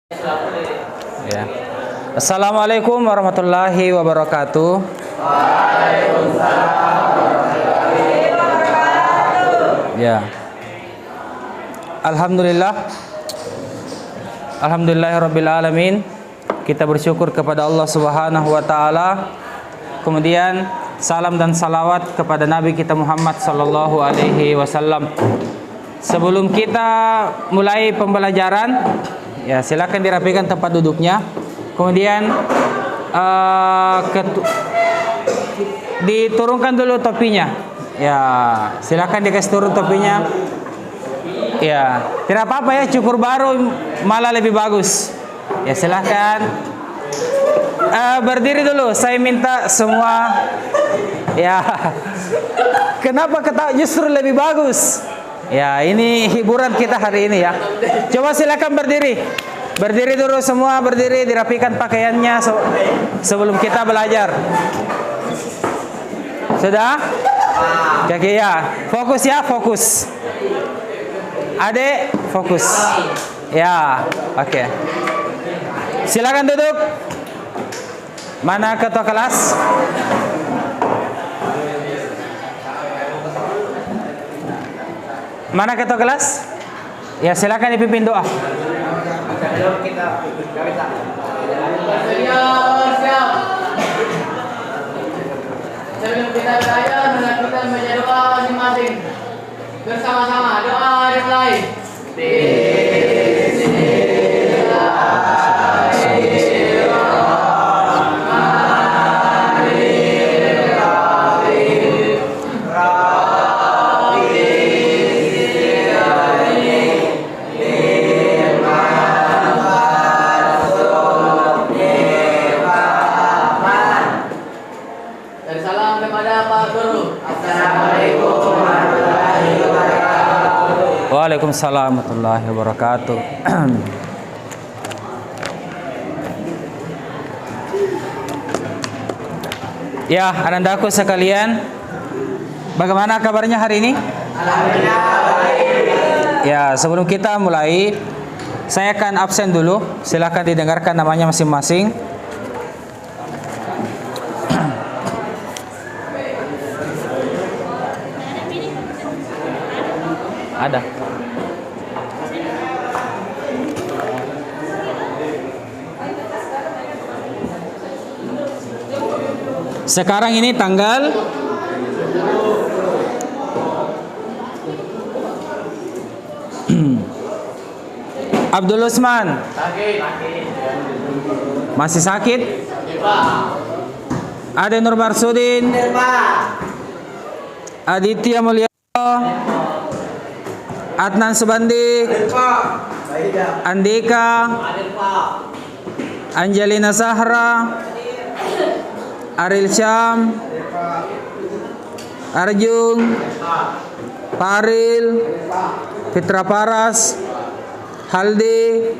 Ya. Assalamualaikum warahmatullahi wabarakatuh. Ya. Alhamdulillahirabbil alamin. Kita bersyukur kepada Allah Subhanahu wa taala. Kemudian salam dan salawat kepada Nabi kita Muhammad sallallahu alaihi wasallam. Sebelum kita mulai pembelajaran, ya silakan dirapikan tempat duduknya. Kemudian diturunkan dulu topinya. Ya, silakan dikasih turun topinya. Ya, tidak apa-apa ya, cukur baru malah lebih bagus. Ya, silakan. Berdiri dulu, saya minta semua. Ya, kenapa ketawa justru lebih bagus? Ya, ini hiburan kita hari ini ya. Coba silakan berdiri. Berdiri dulu semua, berdiri, dirapikan pakaiannya sebelum kita belajar. Sudah? Oke ya, fokus ya, fokus. Adek, fokus. Ya, oke. Silakan duduk. Mana ketua kelas? Mana ketua kelas? Ya, silakan dipimpin doa. Sebelum kita belajar, kita membaca doa masing-masing. Bersama-sama doa dimulai. Waalaikumsalam warahmatullahi wabarakatuh. Ya, anandaku sekalian, bagaimana kabarnya hari ini? Alhamdulillah baik. Ya, sebelum kita mulai, saya akan absen dulu. Silakan didengarkan namanya masing-masing. Ada. Sekarang ini tanggal Abdul Usman. Masih sakit? Ade Nur Marsudin. Aditya Mulyato. Adnan Subandi. Andika. Angelina Zahra. Aril Syam, Arjun, Paril, Fitra Paras, Haldi,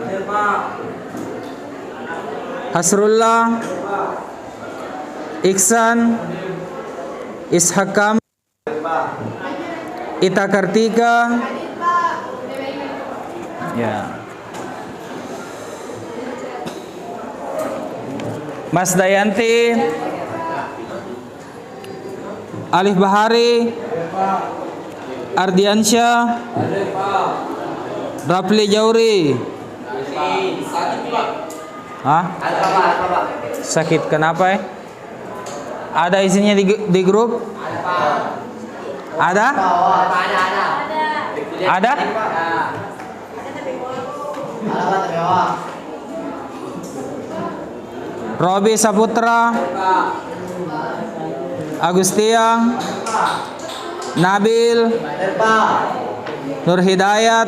Hasrullah, Iksan, Ishak Kamal, Ita Kartika. Ya. Mas Dayanti, Alif Bahari, Ardiansyah, Rafli Jauri. Hah? Sakit kenapa ya? Ada isinya di grup? Ada? Ada? Robi Saputra, Agustia, Nabil, Nur Hidayat,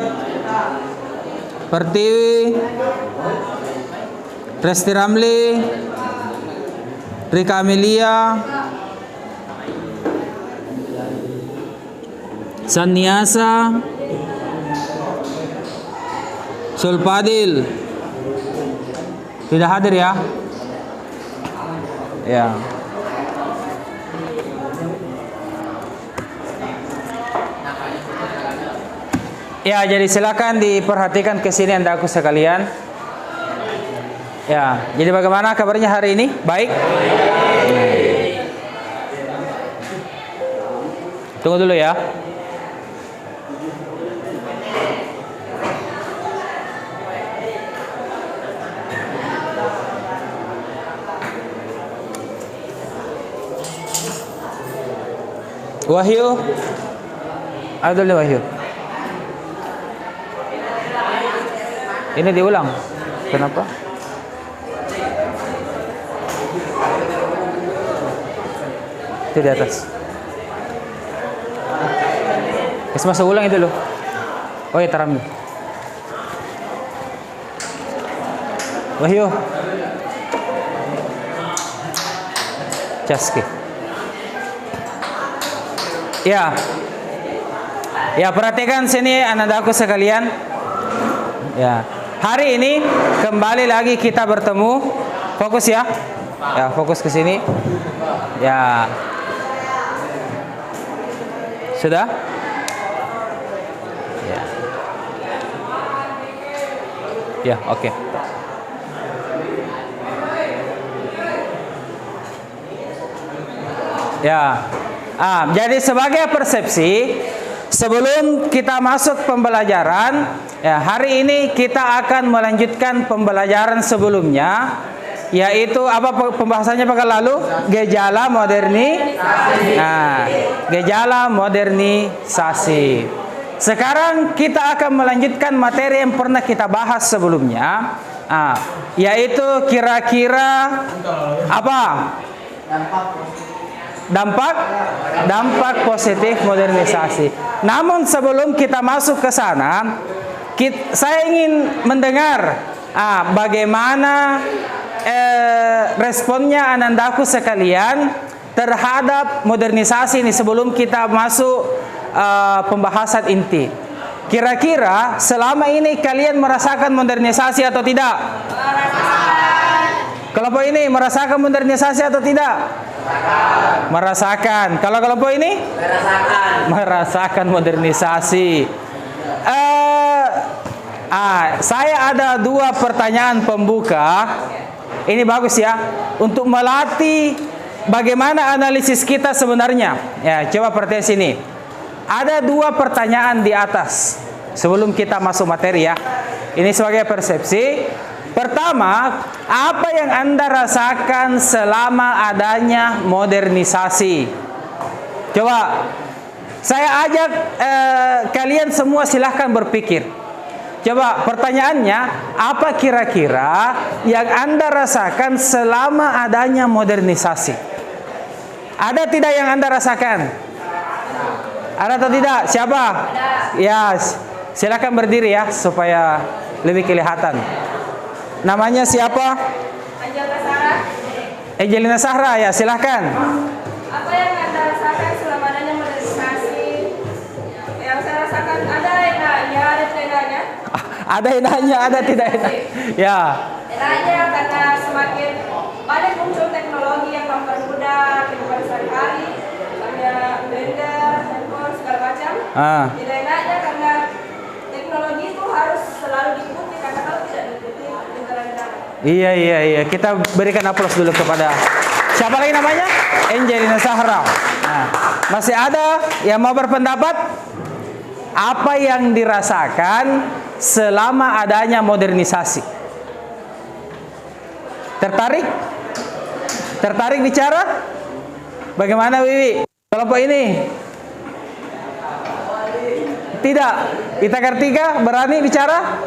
Pertiwi, Resti Ramli, Rika Amelia, Saniasa, Sulpadil. Tidak hadir ya? Ya. Ya, jadi silakan diperhatikan ke sini andaku sekalian. Ya, jadi bagaimana kabarnya hari ini? Baik? Tunggu dulu ya. Wahyu. Ada dulu Wahyu. Ini diulang. Kenapa? Itu di atas. Masa ulang itu loh. Oh ya, taram. Wahyu. Caski. Ya. Ya, perhatikan sini anak-anakku sekalian. Ya. Hari ini kembali lagi kita bertemu. Fokus ya. Ya, fokus ke sini. Ya. Sudah? Ya. Ya, oke. Ya. Jadi sebagai persepsi, sebelum kita masuk pembelajaran, ya, hari ini kita akan melanjutkan pembelajaran sebelumnya, yaitu apa pembahasannya pekan lalu? Gejala gejala modernisasi. Sekarang kita akan melanjutkan materi yang pernah kita bahas sebelumnya, yaitu kira-kira apa? Dampak positif modernisasi. Namun sebelum kita masuk ke sana, saya ingin mendengar bagaimana responnya anandaku sekalian terhadap modernisasi ini sebelum kita masuk pembahasan inti. Kira-kira selama ini kalian merasakan modernisasi atau tidak? Kelompok ini merasakan modernisasi atau tidak? Merasakan. Kalau kelompok ini? Merasakan modernisasi. Saya ada 2 pertanyaan pembuka. Ini bagus ya, untuk melatih bagaimana analisis kita sebenarnya. Ya, coba perhatikan sini. Ada 2 pertanyaan di atas sebelum kita masuk materi ya. Ini sebagai persepsi. Pertama, apa yang Anda rasakan selama adanya modernisasi? Coba, saya ajak kalian semua silahkan berpikir. Coba pertanyaannya, apa kira-kira yang Anda rasakan selama adanya modernisasi? Ada tidak yang Anda rasakan? Ada atau tidak? Siapa? Ya, silahkan berdiri ya, supaya lebih kelihatan. Namanya siapa? Angelina Sahra, ya silahkan. Apa yang Anda rasakan selama adanya modernisasi? Yang saya rasakan ada enaknya, ada tidaknya. Ada enaknya, ada tidak enak. Ya. Enaknya karena semakin banyak muncul teknologi yang mempermudah kehidupan sehari-hari, kayak blender, handphone, segala macam. Tidak enaknya karena teknologi itu harus selalu diikuti, karena kalau tidak diikuti, Iya. Kita berikan aplaus dulu kepada siapa lagi namanya? Angelina Sahra. Masih ada yang mau berpendapat? Apa yang dirasakan selama adanya modernisasi? Tertarik? Tertarik bicara? Bagaimana Wiwi? Kelompok ini? Tidak. Ita Kartika berani bicara?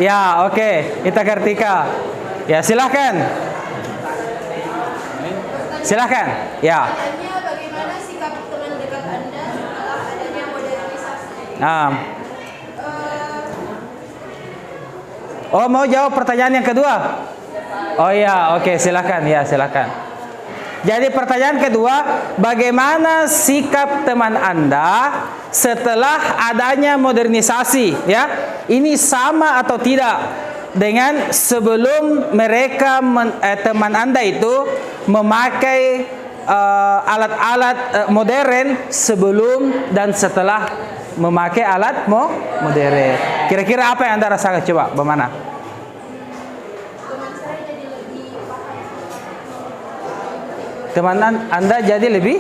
Ya, oke. Ita Kartika. Ya, silahkan. Silahkan. Ya. bagaimana sikap teman dekat Anda setelah adanya modernisasi? Oh, mau jawab pertanyaan yang kedua? Oh ya, oke, silakan. Ya, silakan. Jadi pertanyaan kedua, bagaimana sikap teman Anda setelah adanya modernisasi? Ya, ini sama atau tidak dengan sebelum mereka teman Anda itu memakai alat-alat modern sebelum dan setelah memakai alat modern. Kira-kira apa yang Anda rasakan? Coba, bagaimana? Teman saya teman Anda jadi lebih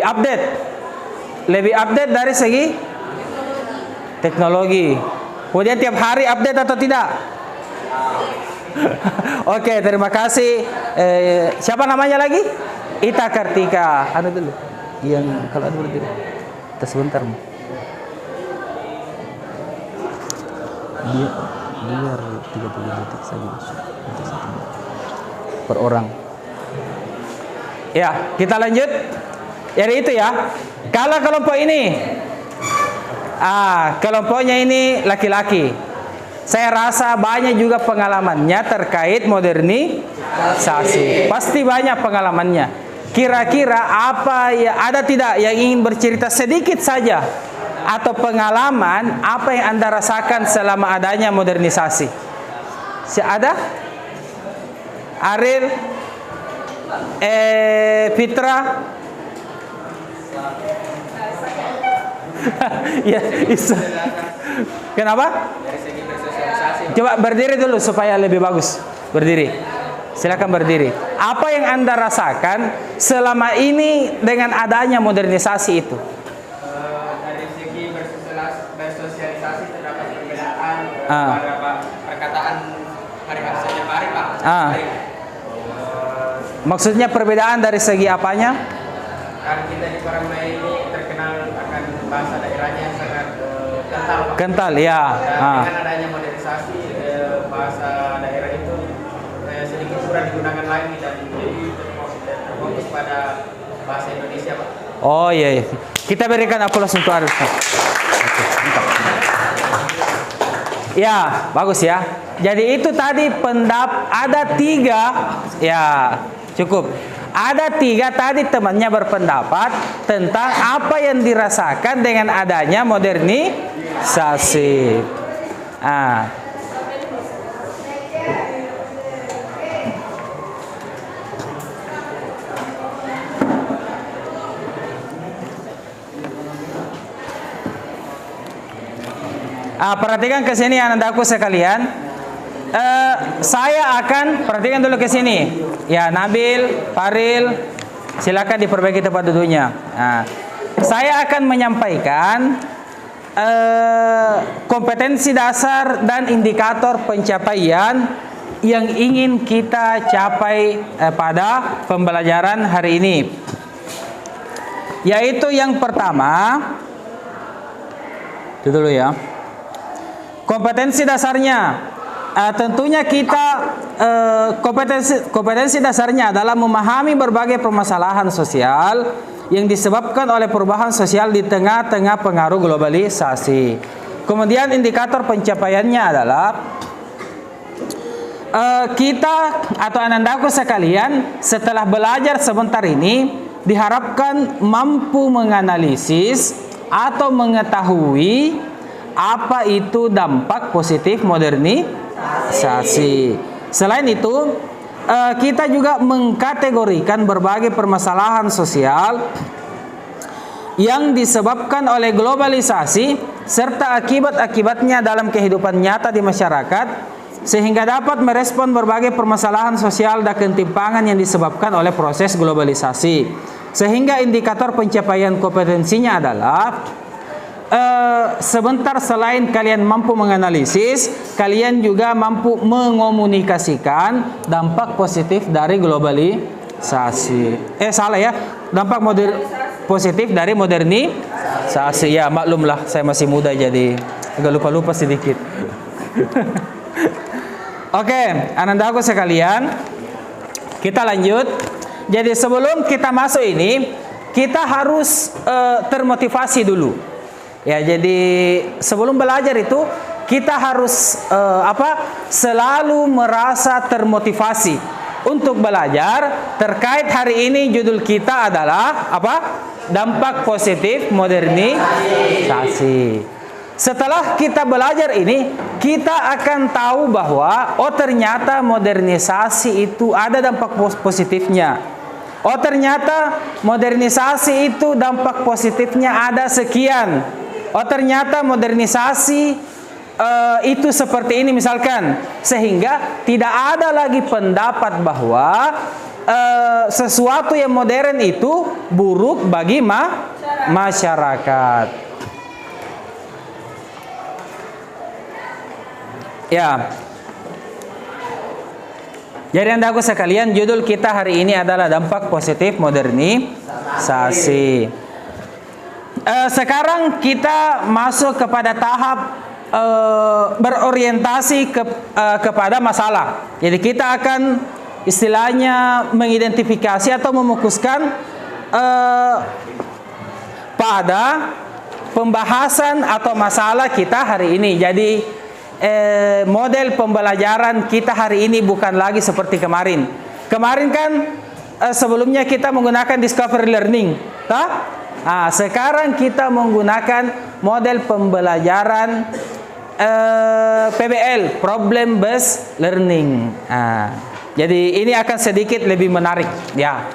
update. Lebih update dari segi teknologi. Kemudian tiap hari update atau tidak? Oke, terima kasih. Siapa namanya lagi? Ita Kartika. Anu dulu. Yang kalau ada berdiri. Kita sebentar. Biar 30 detik saja per orang. Ya, kita lanjut. Jadi itu ya. Kalau kelompok ini, kelompoknya ini laki-laki. Saya rasa banyak juga pengalamannya terkait modernisasi. Pasti banyak pengalamannya. Kira-kira apa ya, ada tidak yang ingin bercerita sedikit saja atau pengalaman apa yang Anda rasakan selama adanya modernisasi? Ada? Ariel, Fitra? Ya, Isa. Kenapa? Coba berdiri dulu supaya lebih bagus. Berdiri. Silakan berdiri. Apa yang Anda rasakan selama ini dengan adanya modernisasi itu? Dari segi bersosialisasi terdapat perbedaan pada perkataan hari-hari saja hari Pak. Maksudnya perbedaan dari segi apanya? Kan kita di Parangmai ini terkenal akan bahasa daerahnya yang sangat kental Pak. Kental ya. Dengan adanya modernisasi bahasa daerah itu sedikit kurang digunakan lagi dan jadi terfokus pada bahasa Indonesia Pak. Oh iya, iya. Kita berikan aplaus untuk Ariel. Ya, bagus ya. Jadi itu tadi ada 3, ya cukup. Ada 3 tadi temannya berpendapat tentang apa yang dirasakan dengan adanya modernisasi. Perhatikan ke sini anak-anakku sekalian. Saya akan perhatikan dulu ke sini. Ya, Nabil, Faril, silakan diperbaiki tempat duduknya. Saya akan menyampaikan kompetensi dasar dan indikator pencapaian yang ingin kita capai pada pembelajaran hari ini. Yaitu yang pertama, itu dulu ya. Kompetensi dasarnya, tentunya kita kompetensi dasarnya adalah memahami berbagai permasalahan sosial yang disebabkan oleh perubahan sosial di tengah-tengah pengaruh globalisasi. Kemudian indikator pencapaiannya adalah kita atau anak-anakku sekalian setelah belajar sebentar ini diharapkan mampu menganalisis atau mengetahui apa itu dampak positif modernisasi. Selain itu, kita juga mengkategorikan berbagai permasalahan sosial yang disebabkan oleh globalisasi serta akibat-akibatnya dalam kehidupan nyata di masyarakat, sehingga dapat merespon berbagai permasalahan sosial dan ketimpangan yang disebabkan oleh proses globalisasi. Sehingga indikator pencapaian kompetensinya adalah sebentar selain kalian mampu menganalisis, kalian juga mampu mengomunikasikan dampak positif dari globalisasi. Salah ya, dampak positif dari modernisasi. Ya maklumlah, saya masih muda jadi agak lupa-lupa sedikit. Oke, anak-anakku sekalian, kita lanjut. Jadi sebelum kita masuk ini, kita harus termotivasi dulu. Ya, jadi sebelum belajar itu kita harus selalu merasa termotivasi untuk belajar. Terkait hari ini judul kita adalah apa? Dampak positif modernisasi. Setelah kita belajar ini, kita akan tahu bahwa ternyata modernisasi itu ada dampak positifnya. Ternyata modernisasi itu dampak positifnya ada sekian. Ternyata modernisasi itu seperti ini misalkan, sehingga tidak ada lagi pendapat bahwa sesuatu yang modern itu buruk bagi masyarakat. Ya. Jadi anda aku sekalian, judul kita hari ini adalah dampak positif modernisasi. Sekarang kita masuk kepada tahap berorientasi kepada masalah. Jadi kita akan istilahnya mengidentifikasi atau memukuskan pada pembahasan atau masalah kita hari ini. Jadi model pembelajaran kita hari ini bukan lagi seperti kemarin. Kemarin kan sebelumnya kita menggunakan discovery learning, sekarang kita menggunakan model pembelajaran PBL, problem based learning. Jadi ini akan sedikit lebih menarik, ya.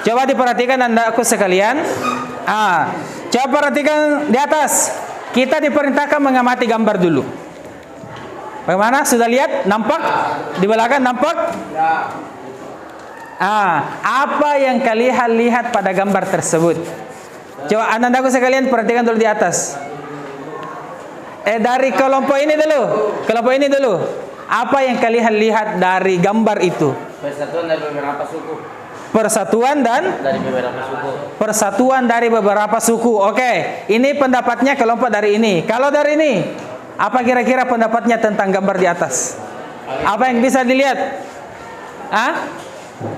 Coba diperhatikan anda aku sekalian. Coba perhatikan di atas. Kita diperintahkan mengamati gambar dulu. Bagaimana? Sudah lihat? Nampak? Di belakang nampak? Apa yang kalian lihat pada gambar tersebut? Coba anda-andaku sekalian perhatikan dulu di atas. Dari kelompok ini dulu. Kelompok ini dulu. Apa yang kalian lihat dari gambar itu? Persatuan dari beberapa suku. Persatuan dan? Dari beberapa suku. Persatuan dari beberapa suku. Oke. Ini pendapatnya kelompok dari ini. Kalau dari ini, apa kira-kira pendapatnya tentang gambar di atas? Apa yang bisa dilihat?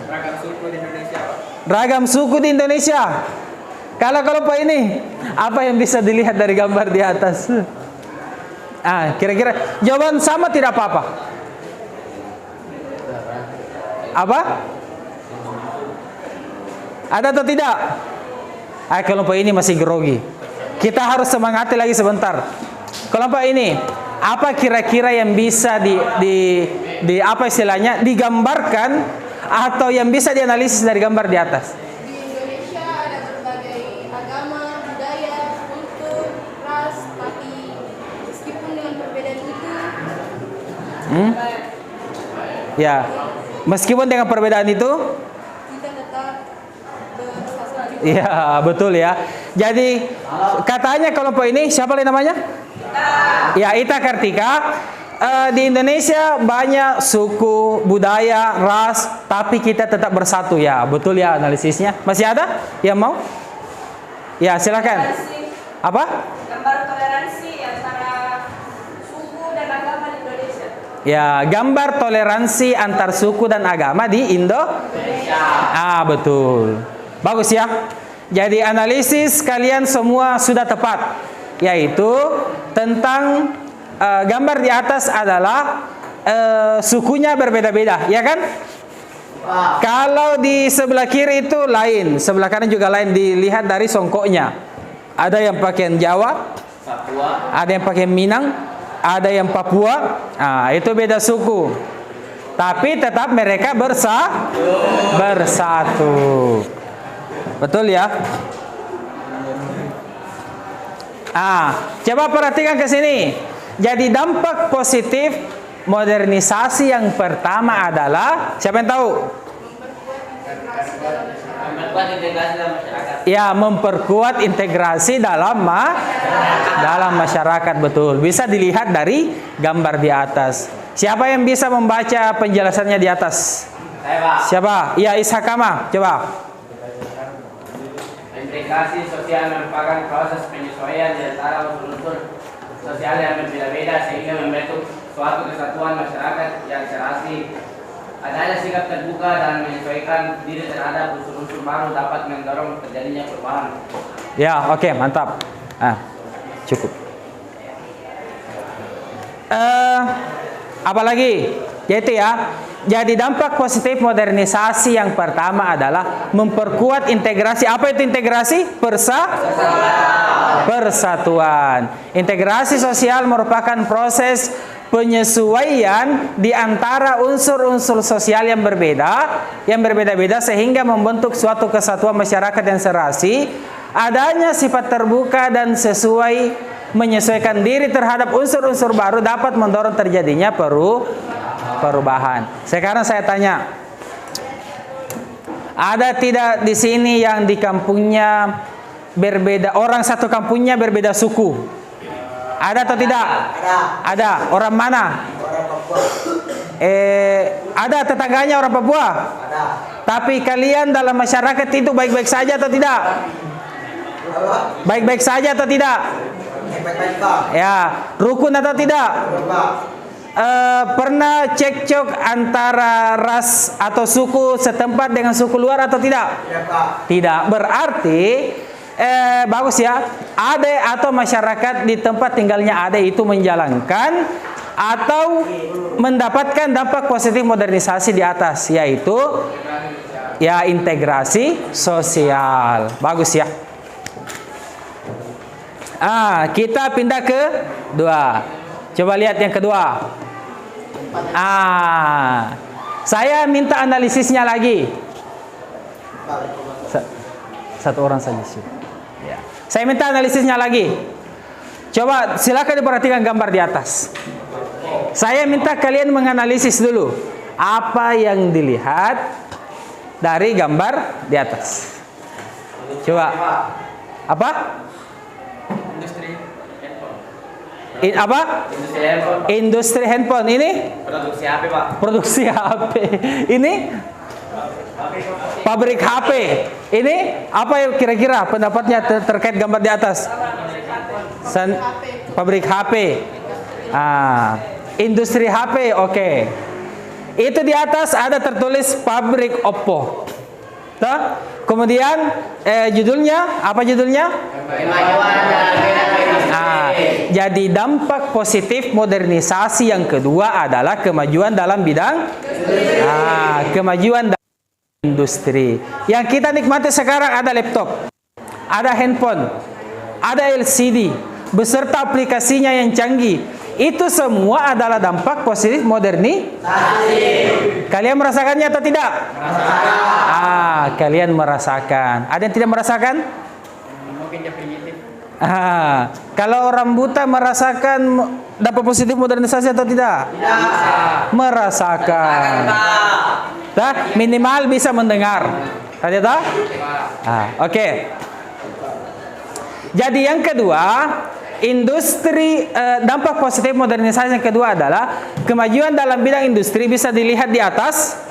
Ragam suku di Indonesia. Ragam suku di Indonesia. Kalau kelompok ini, apa yang bisa dilihat dari gambar di atas? Kira-kira jawaban sama tidak apa-apa. Apa? Ada atau tidak? Kelompok ini masih grogi. Kita harus semangati lagi sebentar. Kelompok ini, apa kira-kira yang bisa di apa istilahnya digambarkan atau yang bisa dianalisis dari gambar di atas? Di Indonesia ada berbagai agama, budaya, kultur, ras, tapi meskipun dengan perbedaan itu, ya, meskipun dengan perbedaan itu, kita tetap bersatu. ya betul ya. Jadi katanya kelompok ini siapa namanya? Ya, Ita Kartika. Di Indonesia banyak suku, budaya, ras, tapi kita tetap bersatu ya. Betul ya analisisnya. Masih ada yang mau? Ya, silakan. Apa? Gambar toleransi antara suku dan agama di Indonesia. Ya, gambar toleransi antar suku dan agama di Indonesia. Betul. Bagus ya. Jadi analisis kalian semua sudah tepat, yaitu tentang gambar di atas adalah sukunya berbeda-beda, ya kan? Kalau di sebelah kiri itu lain, sebelah kanan juga lain, dilihat dari songkoknya. Ada yang pakaian Jawa, ada yang pakai Minang, ada yang Papua. Itu beda suku. Tapi tetap mereka bersatu. Betul ya? Coba perhatikan ke sini. Jadi dampak positif modernisasi yang pertama adalah, siapa yang tahu? Memperkuat integrasi dalam masyarakat. Ya, memperkuat integrasi dalam masyarakat, betul. Bisa dilihat dari gambar di atas. Siapa yang bisa membaca penjelasannya di atas? Saya, Pak. Siapa? Ya, Ishakama. Coba. Integrasi sosial merupakan proses penyesuaian di antara unsur-unsur sosial yang berbeda-beda sehingga membentuk suatu kesatuan masyarakat yang serasi. Adanya sikap terbuka dan menyesuaikan diri terhadap unsur-unsur baru dapat mendorong terjadinya perubahan. Ya, oke, mantap. Cukup. Apalagi? Yaitu ya. Jadi dampak positif modernisasi yang pertama adalah memperkuat integrasi. Apa itu integrasi? Persatuan. Integrasi sosial merupakan proses penyesuaian di antara unsur-unsur sosial yang berbeda-beda sehingga membentuk suatu kesatuan masyarakat yang serasi. Adanya sifat terbuka dan sesuai menyesuaikan diri terhadap unsur-unsur baru dapat mendorong terjadinya perubahan. Sekarang saya tanya, ada tidak di sini yang di kampungnya berbeda, orang satu kampungnya berbeda suku? Ada atau tidak? Ada. Orang mana? Orang Papua. Ada tetangganya orang Papua? Ada. Tapi kalian dalam masyarakat itu baik-baik saja atau tidak? Baik-baik saja atau tidak? Baik-baik Pak. Ya, rukun atau tidak? Pak. Pernah cekcok antara ras atau suku setempat dengan suku luar atau tidak? Tidak Pak. Tidak. Berarti bagus ya. Ade atau masyarakat di tempat tinggalnya Ade itu menjalankan atau mendapatkan dampak positif modernisasi di atas, yaitu ya integrasi sosial. Bagus ya. Kita pindah ke dua. Coba lihat yang kedua. Saya minta analisisnya lagi. Satu orang saja sih. Ya. Saya minta analisisnya lagi. Coba silakan diperhatikan gambar di atas. Saya minta kalian menganalisis dulu apa yang dilihat dari gambar di atas. Coba. Apa? Industri handphone. Apa? Industri handphone. Industri handphone. Ini? Produksi HP, Pak. Produksi HP. Ini? Pabrik HP. Ini apa yang kira-kira pendapatnya terkait gambar di atas? Pabrik HP. Industri HP, oke. Itu di atas ada tertulis pabrik Oppo. Tuh. Kemudian judulnya apa judulnya? Jadi dampak positif modernisasi yang kedua adalah kemajuan dalam bidang kemajuan dalam industri. Yang kita nikmati sekarang ada laptop, ada handphone, ada LCD beserta aplikasinya yang canggih. Itu semua adalah dampak positif modernisasi. Kalian merasakannya atau tidak? Merasakan. Kalian merasakan. Ada yang tidak merasakan? Mungkin dia primitif. Kalau orang buta merasakan dampak positif modernisasi atau tidak? Tidak. Merasakan. Minimal bisa mendengar. Tadi tak? Oke. Jadi yang kedua, industri dampak positif modernisasi yang kedua adalah kemajuan dalam bidang industri bisa dilihat di atas.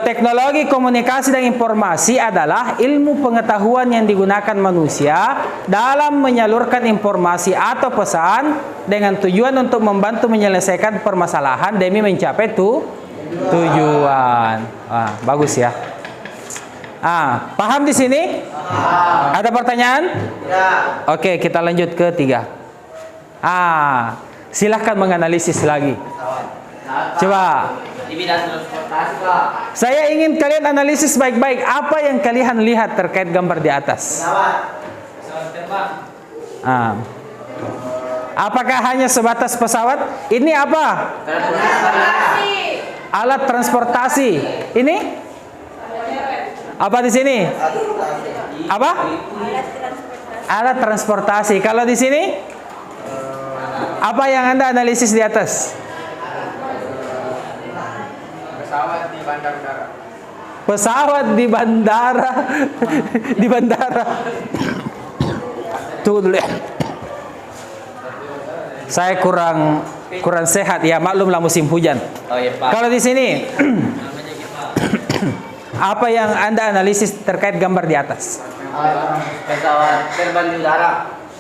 Teknologi komunikasi dan informasi adalah ilmu pengetahuan yang digunakan manusia dalam menyalurkan informasi atau pesan dengan tujuan untuk membantu menyelesaikan permasalahan demi mencapai tujuan. Bagus ya. Paham di sini? Ada pertanyaan? Ya. Oke, kita lanjut ke 3. Silahkan menganalisis lagi. Coba. Di bidang transportasi, Pak. Saya ingin kalian analisis baik-baik apa yang kalian lihat terkait gambar di atas. Pesawat terbang. Apakah hanya sebatas pesawat? Ini apa? Alat transportasi. Ini? Apa di sini? Apa? Alat transportasi. Kalau di sini? Apa yang Anda analisis di atas? Pesawat di bandar udara. Pesawat di bandara. Di bandara. Tunggu dulu ya. Saya kurang sehat ya, maklumlah musim hujan. Oh iya, Pak. Kalau di sini apa yang Anda analisis terkait gambar di atas? Pesawat terbang di udara.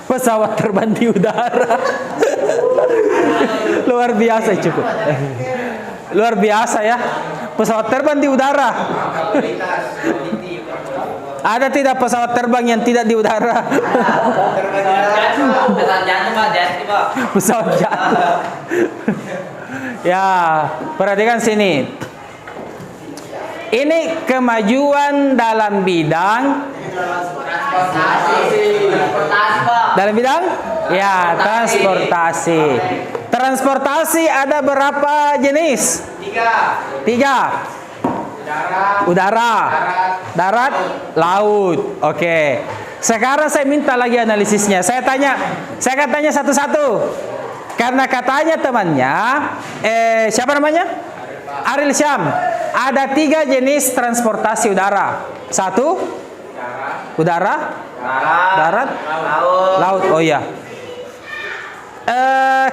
Pesawat terbang di udara. Luar biasa cukup. Luar biasa ya. Pesawat terbang di udara. Ada tidak pesawat terbang yang tidak di udara? Pesawat jatuh, Pak. Pesawat jatuh. Ya, perhatikan sini. Ini kemajuan dalam bidang Transportasi, Pak. dalam bidang ya transportasi. Transportasi ada berapa jenis? 3. Udara, darat, laut. Oke. Sekarang saya minta lagi analisisnya. Saya akan tanya satu-satu. Karena katanya temannya, siapa namanya? Aril Syam. Ada 3 jenis transportasi udara. 1, udara, darat, laut. Oh iya.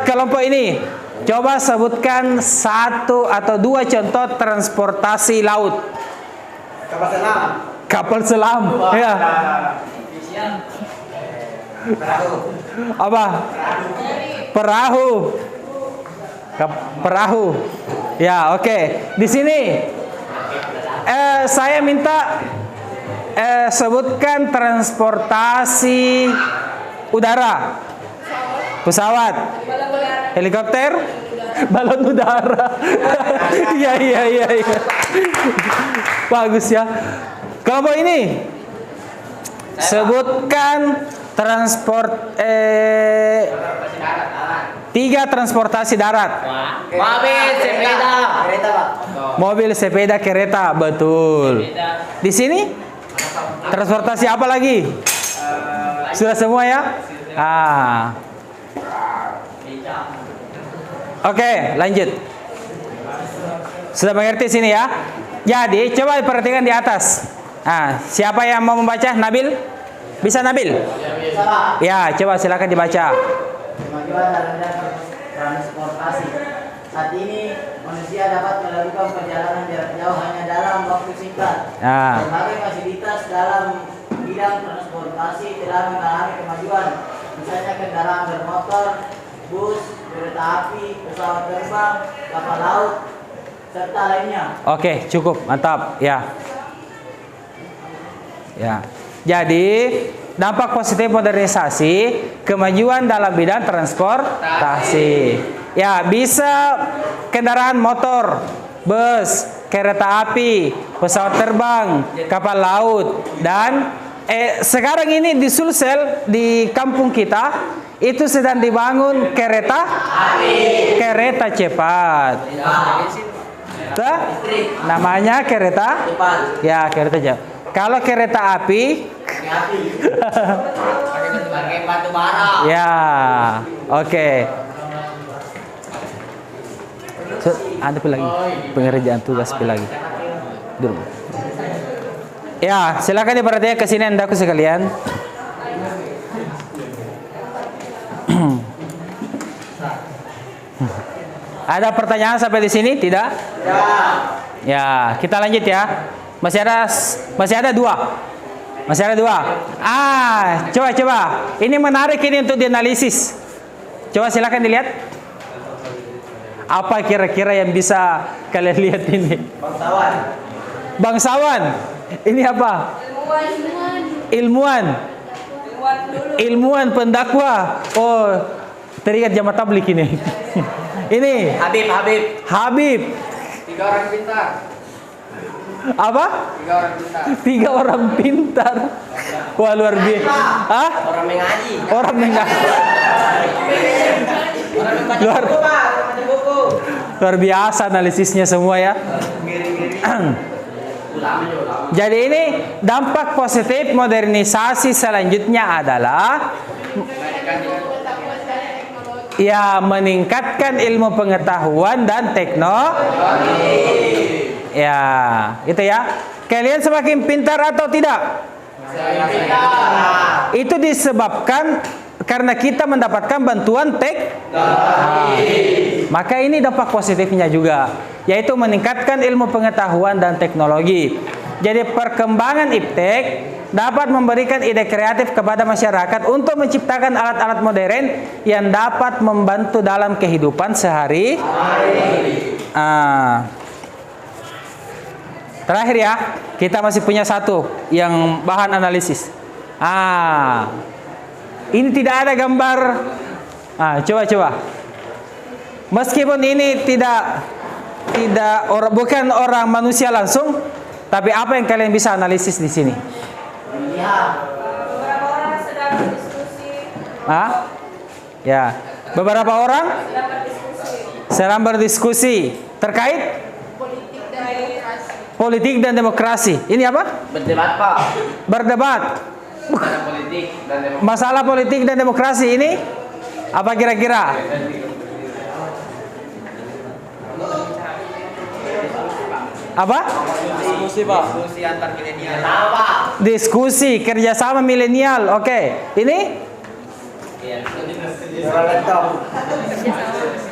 Kelompok ini, coba sebutkan 1 atau 2 contoh transportasi laut. Kapal selam. Ya. Apa? Perahu. Perahu. Ya, oke. Di sini saya minta sebutkan transportasi udara. Pesawat, helikopter, balon udara. Iya. Bagus ya. Kelompok ini, sebutkan 3 transportasi darat. Mobil, sepeda, kereta, Pak. Mobil, sepeda, kereta, betul. Di sini transportasi apa lagi? Sudah semua ya? Oke, lanjut. Sudah mengerti sini ya? Jadi coba perhatikan di atas. Siapa yang mau membaca? Nabil? Bisa Nabil? Ya, coba silakan dibaca. Kemajuan dalam bidang transportasi. Saat ini manusia dapat melakukan perjalanan jarak jauh hanya dalam waktu singkat. Berbagai fasilitas dalam bidang transportasi telah mengalami kemajuan. Misalnya kendaraan bermotor, bus, kereta api, pesawat terbang, kapal laut, serta lainnya. Oke, cukup, mantap. Ya. Jadi dampak positif modernisasi, kemajuan dalam bidang transportasi. Ya, bisa kendaraan motor, bus, kereta api, pesawat terbang, kapal laut, dan sekarang ini di Sulsel di kampung kita itu sedang dibangun kereta cepat. Namanya kereta ya, kereta cepat. Kalau kereta api pakai batu bara. ya, oke. Ada lagi pengerjaan tugas lagi. Dulu. Ya, silakan diperhatikan ke sini andaku sekalian. Ada pertanyaan sampai di sini? Tidak? Ya, kita lanjut ya. Masih ada 2. Coba. Ini menarik ini untuk dianalisis. Coba silakan dilihat. Apa kira-kira yang bisa kalian lihat ini? Bangsawan. Ini apa? Ilmuwan pendakwa. Oh, teringat jamaah tablik ini. Ini Habib. 3 orang pintar. Apa? 3 orang pintar. Wah, luar biasa. Orang mengaji. Luar biasa analisisnya semua ya. Jadi ini dampak positif modernisasi selanjutnya adalah ya, meningkatkan ilmu pengetahuan dan teknologi. Ya, itu ya. Kalian semakin pintar atau tidak? Itu disebabkan karena kita mendapatkan bantuan teknologi. Maka ini dampak positifnya juga, yaitu meningkatkan ilmu pengetahuan dan teknologi. Jadi perkembangan iptek dapat memberikan ide kreatif kepada masyarakat untuk menciptakan alat-alat modern yang dapat membantu dalam kehidupan sehari-hari. Terakhir ya, kita masih punya 1 yang bahan analisis. Ini tidak ada gambar. Coba. Meskipun ini bukan orang manusia langsung, tapi apa yang kalian bisa analisis di sini? Beberapa orang sedang berdiskusi. Ya, beberapa orang sedang berdiskusi terkait politik dan demokrasi. Ini apa? Berdebat, Pak. Berdebat. masalah politik dan demokrasi. Masalah politik dan demokrasi ini apa kira-kira? Apa? Diskusi Pak. Diskusi antar milenial. Diskusi kerjasama milenial. Oke, ini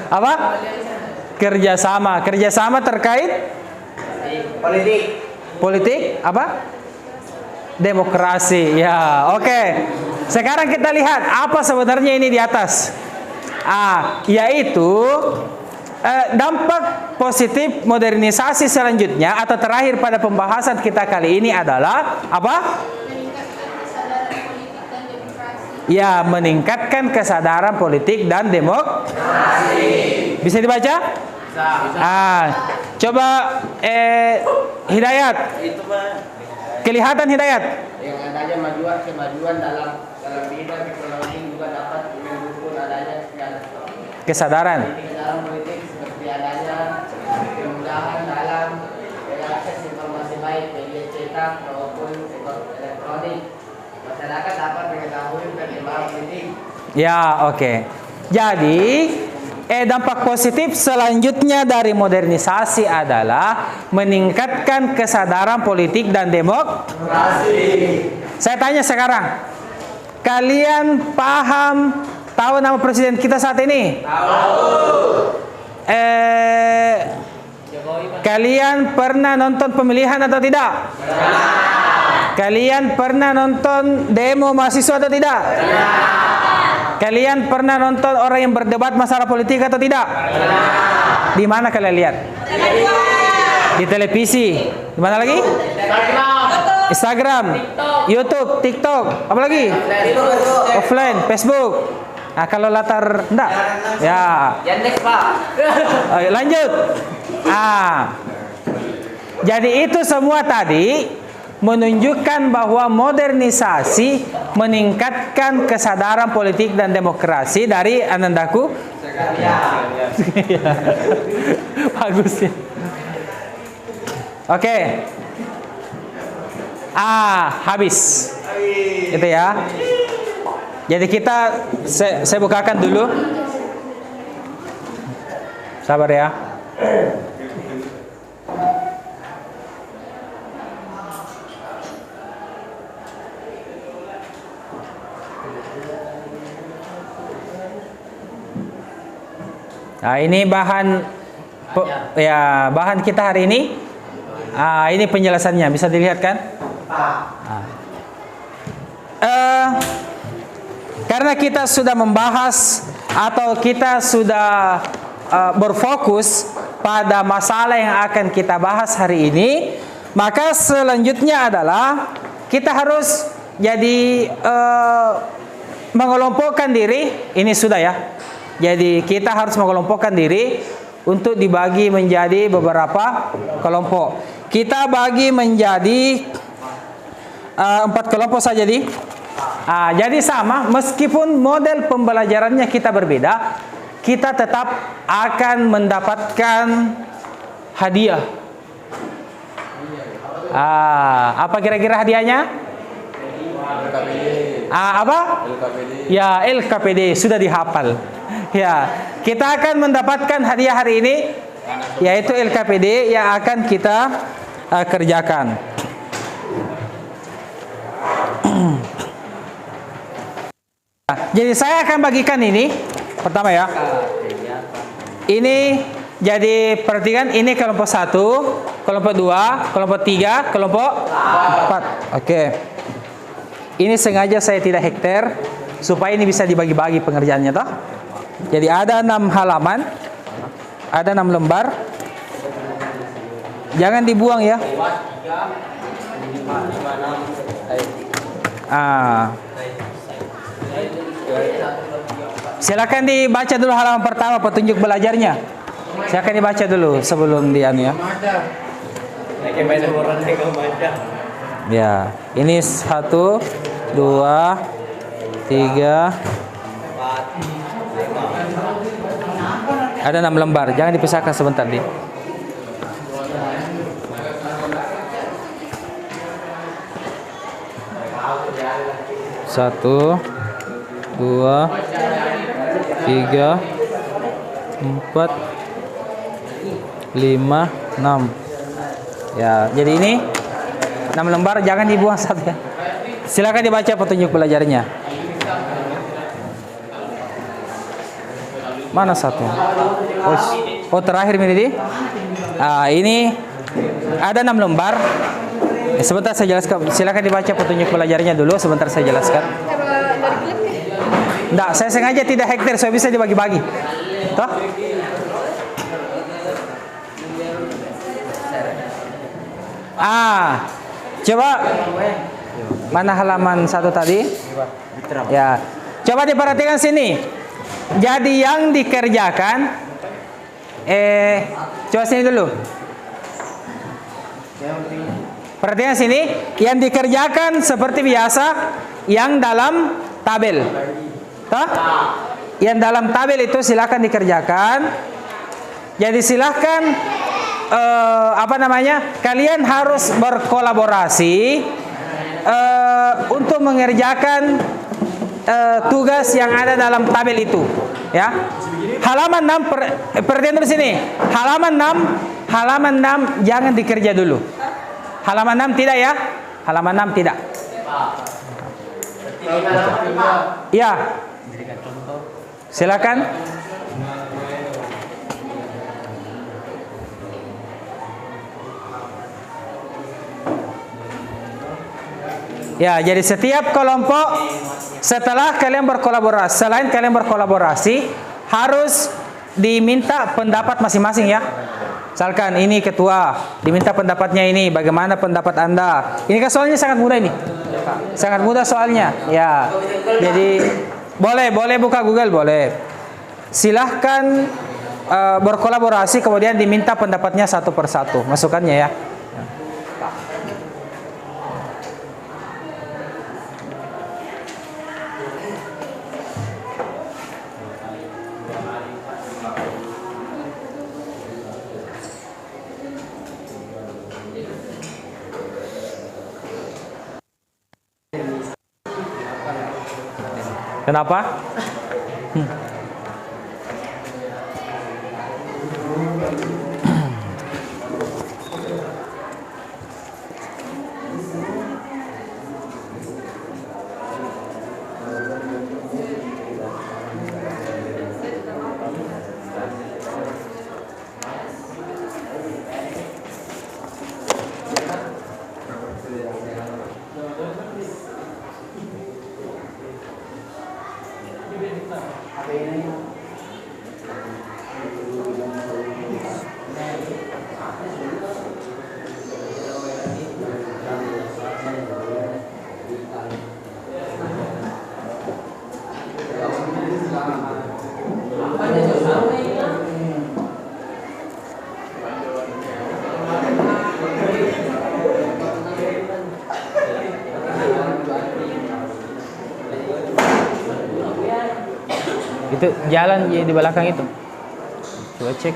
apa? Kerjasama terkait politik apa? Demokrasi. Ya, oke. Sekarang kita lihat apa sebenarnya ini di atas. Yaitu dampak positif modernisasi selanjutnya atau terakhir pada pembahasan kita kali ini adalah apa? Ya, meningkatkan kesadaran politik dan demokrasi. Bisa dibaca? Coba Hidayat. Itu Pak. Kelihatan Hidayat? Yang adanya kemajuan dalam bidang teknologi juga dapat mendukung adanya Kesadaran. kesadaran politik seperti adanya kemudahan dalam mengakses informasi baik media cetak maupun elektronik. Masyarakat dapat mengetahui perkembangan politik. Ya, oke. Jadi, dampak positif selanjutnya dari modernisasi adalah meningkatkan kesadaran politik dan demokrasi. Saya tanya sekarang, kalian tahu nama presiden kita saat ini? Kalian pernah nonton pemilihan atau tidak? Kalian pernah nonton demo mahasiswa atau tidak? Kalian pernah nonton orang yang berdebat masalah politik atau tidak? Di mana kalian lihat? Di televisi. Di mana lagi? Instagram, YouTube, TikTok, apa lagi? Offline, Facebook. Kalau latar enggak? Ya. Yandex Pak. Lanjut. Jadi itu semua tadi menunjukkan bahwa modernisasi meningkatkan kesadaran politik dan demokrasi dari Anandaku. Bagus ya. Oke. Habis. Itu ya. Jadi kita saya bukakan dulu. Sabar ya. Ini bahan kita hari ini. Ini penjelasannya, bisa dilihat kan? Karena kita sudah membahas atau kita sudah berfokus pada masalah yang akan kita bahas hari ini, maka selanjutnya adalah kita harus jadi mengelompokkan diri. Ini sudah ya. Jadi kita harus mengelompokkan diri untuk dibagi menjadi beberapa kelompok. Kita bagi menjadi 4 kelompok saja jadi sama, meskipun model pembelajarannya kita berbeda, kita tetap akan mendapatkan hadiah. Apa kira-kira hadiahnya? Apa? LKPD. Ya, LKPD sudah dihafal. Ya, kita akan mendapatkan hadiah hari ini, yaitu LKPD yang akan kita kerjakan. Jadi saya akan bagikan ini pertama ya. Ini jadi perhatikan, ini kelompok 1, kelompok 2, kelompok 3, kelompok 4. Oke. Ini sengaja saya tidak hektar supaya ini bisa dibagi-bagi pengerjaannya toh. Jadi ada 6 halaman, ada 6 lembar. Jangan dibuang ya. Silakan dibaca dulu halaman pertama petunjuk belajarnya. Silakan dibaca dulu sebelum ya. Ya, ini 1, 2, 3, ada 6 lembar. Jangan dipisahkan sebentar 1, 2, 3, 4, 5, 6. Ya, jadi ini 6 lembar, jangan dibuang satu ya. Silakan dibaca petunjuk belajarnya. Mana satu? Oh terakhir ini. Ini ada 6 lembar. Sebentar saya jelaskan. Silakan dibaca petunjuk belajarnya dulu. Sebentar saya jelaskan. Enggak, saya sengaja tidak hektar, saya bisa dibagi-bagi. Toh? Coba mana halaman 1 tadi? Ya. Coba diperhatikan sini. Jadi yang dikerjakan coba sini dulu. Perhatikan sini, yang dikerjakan seperti biasa yang dalam tabel. Toh? Yang dalam tabel itu silakan dikerjakan. Jadi silakan kalian harus berkolaborasi untuk mengerjakan tugas yang ada dalam tabel itu, ya. Halaman 6 perhatian di sini. Halaman 6 jangan dikerja dulu. Halaman 6 tidak ya? Halaman 6 tidak. Ya. Silakan. Ya, jadi setiap kelompok setelah kalian berkolaborasi, selain kalian berkolaborasi, harus diminta pendapat masing-masing ya. Misalkan ini ketua, diminta pendapatnya ini, bagaimana pendapat Anda? Ini kan soalnya sangat mudah ini. Sangat mudah soalnya. Ya. Jadi boleh buka Google, boleh. Silahkan berkolaborasi, kemudian diminta pendapatnya satu persatu, masukannya ya. Kenapa? Itu jalan di belakang itu. Coba cek.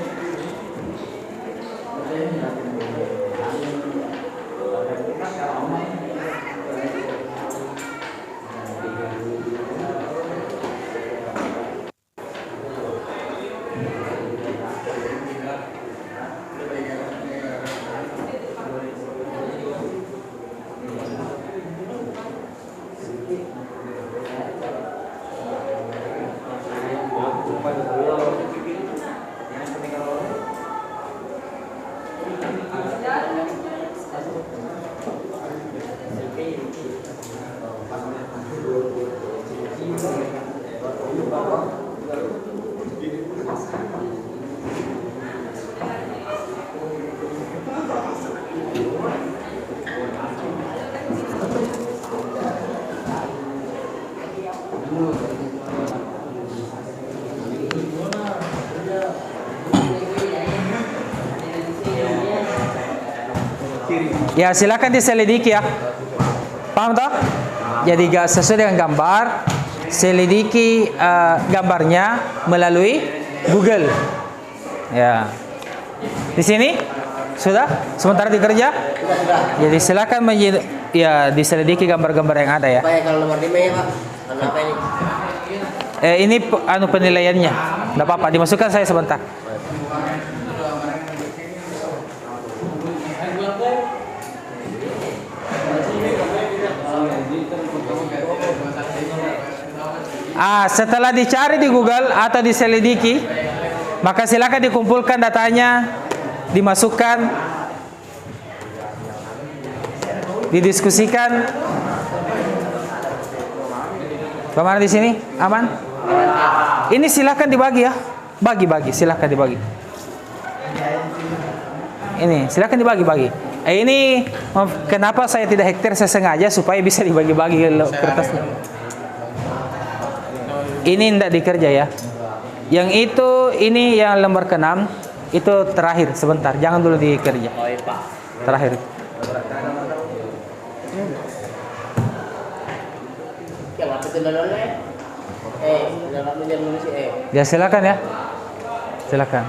Ya silakan diselidiki ya. Paham toh? Jadi sesuai dengan gambar, selidiki gambarnya melalui Google. Ya. Di sini sudah sementara dikerja. Jadi silakan ya diselidiki gambar-gambar yang ada ya. Pak ya, kalau nomor 5 ya Pak. Karena apa ini? Ini penilaiannya. Enggak apa-apa, dimasukkan saya sebentar. Setelah dicari di Google atau diselidiki, maka silakan dikumpulkan datanya, dimasukkan, didiskusikan. Bagaimana di sini? Aman? Ini silakan dibagi ya, bagi-bagi, silakan dibagi. Ini silakan dibagi-bagi. Ini kenapa saya tidak hektar, saya sengaja supaya bisa dibagi-bagi kertasnya. Ini tidak dikerja ya. Yang itu, ini yang lembar ke-6 itu terakhir sebentar, jangan dulu dikerja. Oh iya Pak. Terakhir. Ya silakan ya. Silakan.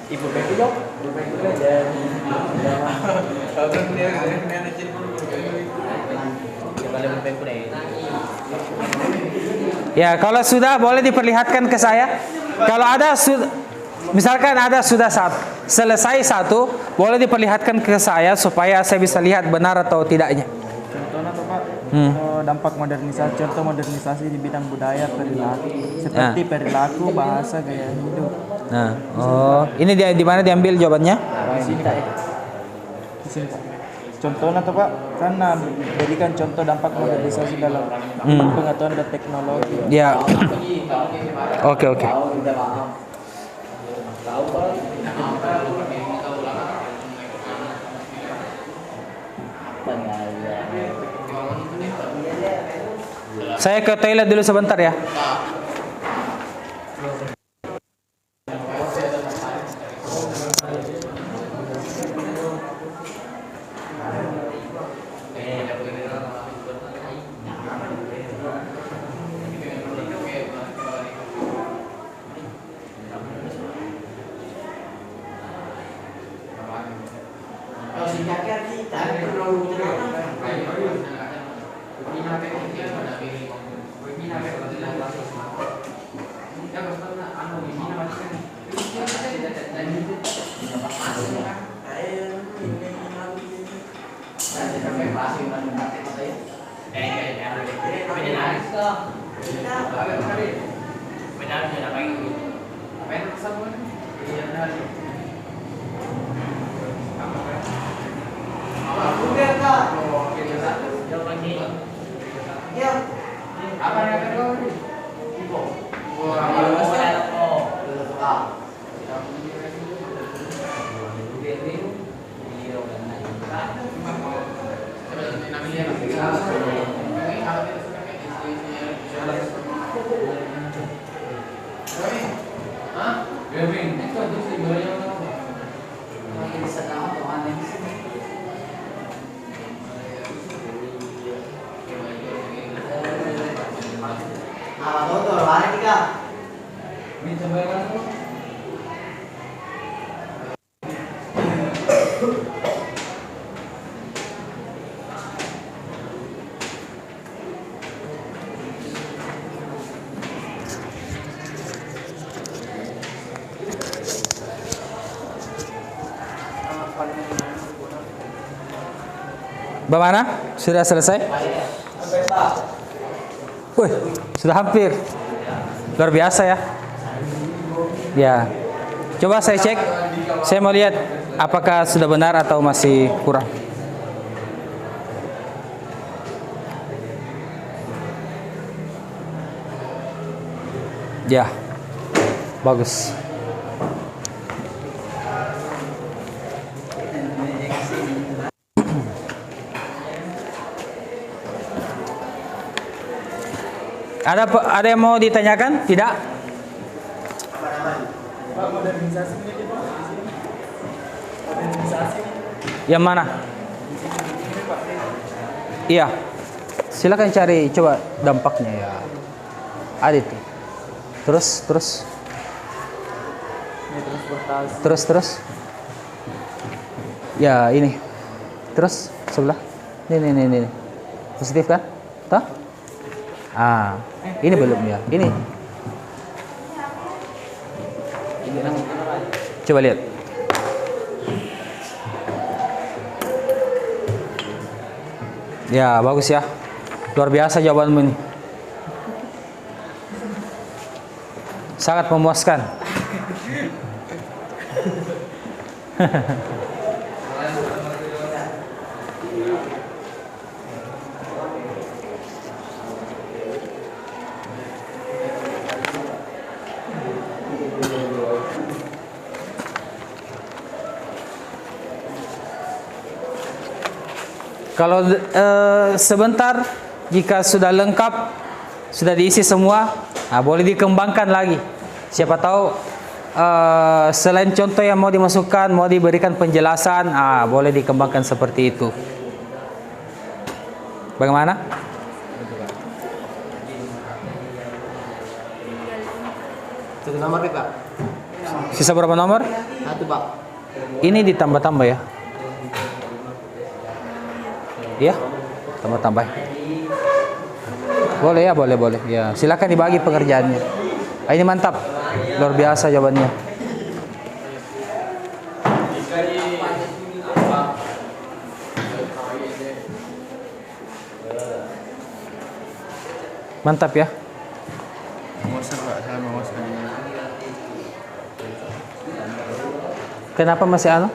Ibu Beku dong. Ya, kalau sudah boleh diperlihatkan ke saya. Kalau ada misalkan ada sudah selesai satu, boleh diperlihatkan ke saya supaya saya bisa lihat benar atau tidaknya. Contohnya tuh Pak, dampak modernisasi, contoh modernisasi di bidang budaya perilaku, seperti perilaku, bahasa, gaya hidup. Nah, ini di mana diambil jawabannya? Di sini Pak. Di sini Pak. Contohnya tuh Pak, karena berikan contoh dampak modernisasi dalam pengetahuan dan teknologi. Ya. Oke. Saya ke toilet dulu sebentar ya. Bagaimana? Sudah selesai? Wih, sudah hampir. Luar biasa ya. Ya. Coba saya cek. Saya mau lihat apakah sudah benar atau masih kurang. Ya. Bagus. Ada yang mau ditanyakan? Tidak? Yang mana? Iya. Silakan cari coba dampaknya ya. Ada itu. Terus. Ya, ini. Terus sebelah. Ini. Positif kan? Toh? Ah, ini belum ya. Ini. Coba lihat. Ya, bagus ya. Luar biasa jawabanmu ini. Sangat memuaskan. Kalau sebentar, jika sudah lengkap, sudah diisi semua, boleh dikembangkan lagi. Siapa tahu selain contoh yang mau dimasukkan, mau diberikan penjelasan, boleh dikembangkan seperti itu. Bagaimana? Satu nomor nih Pak. Sisa berapa nomor? Satu Pak. Ini ditambah-tambah ya? Iya, tambah-tambah. Boleh ya, boleh. Ya, silakan dibagi pekerjaannya. Ini mantap, luar biasa jawabannya. Mantap ya. Memuaskan Pak, saya memuaskan. Kenapa masih anu?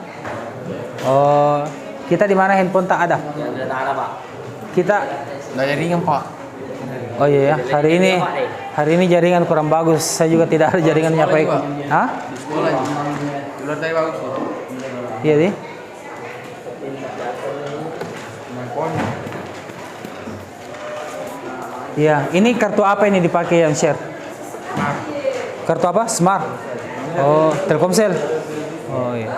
Oh, kita di mana handphone tak ada? Tak ada Pak. Kita Nggak jaringan Pak. Oh iya ya, hari ini jaringan kurang bagus. Saya juga tidak ada jaringan nyampe. Hah? Di sekolah. Di luar tadi bagus. Iya sih. Iya, ini kartu apa ini dipakai yang share? Kartu apa? Smart. Oh, Telkomsel. Oh iya.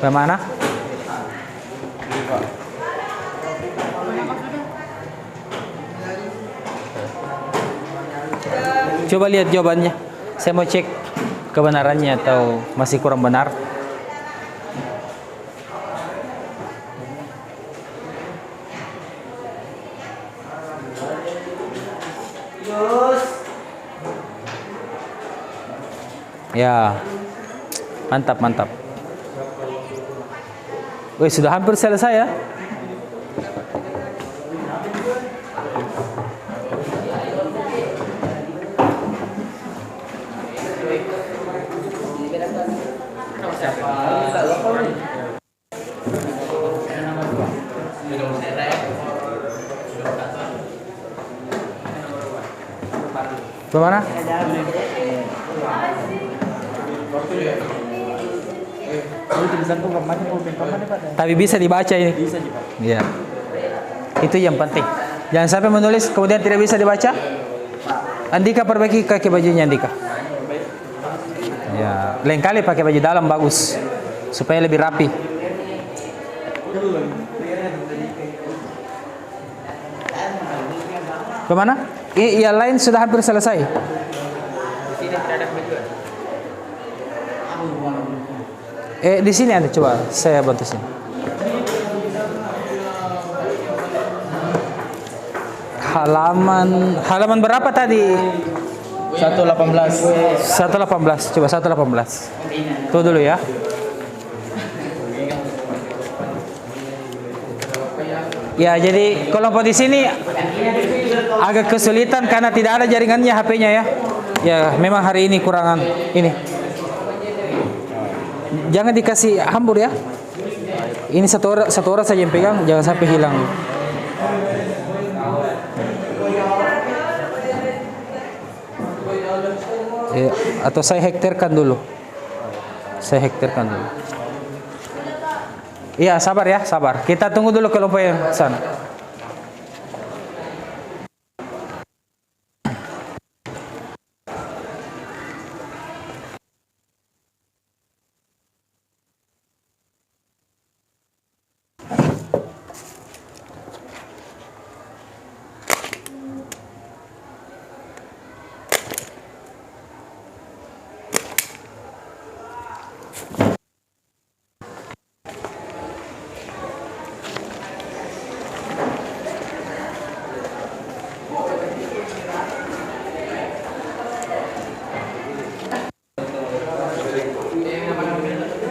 Bagaimana? Coba lihat jawabannya. Saya mau cek kebenarannya atau masih kurang benar. Ya, mantap. Wih, sudah hampir selesai ya. Bagaimana? Tapi bisa dibaca ini. Bisa Pak. Iya. Itu yang penting. Jangan sampai menulis kemudian tidak bisa dibaca. Andika perbaiki kaki bajunya Andika. Ya, lain kali pakai baju dalam bagus supaya lebih rapi. Bagaimana? Yang lain sudah hampir selesai. Di sini ada, coba saya bantu sini. Halaman berapa tadi? 118. 118. Coba 118. Tuh dulu ya. Ya, jadi kelompok di sini agak kesulitan karena tidak ada jaringannya HP-nya ya. Ya, memang hari ini kurangan ini. Jangan dikasih hambur ya. Ini satu orang saja yang pegang, jangan sampai hilang. Ya, atau saya hektarkan dulu. Iya, sabar ya, sabar. Kita tunggu dulu kelompok yang sana.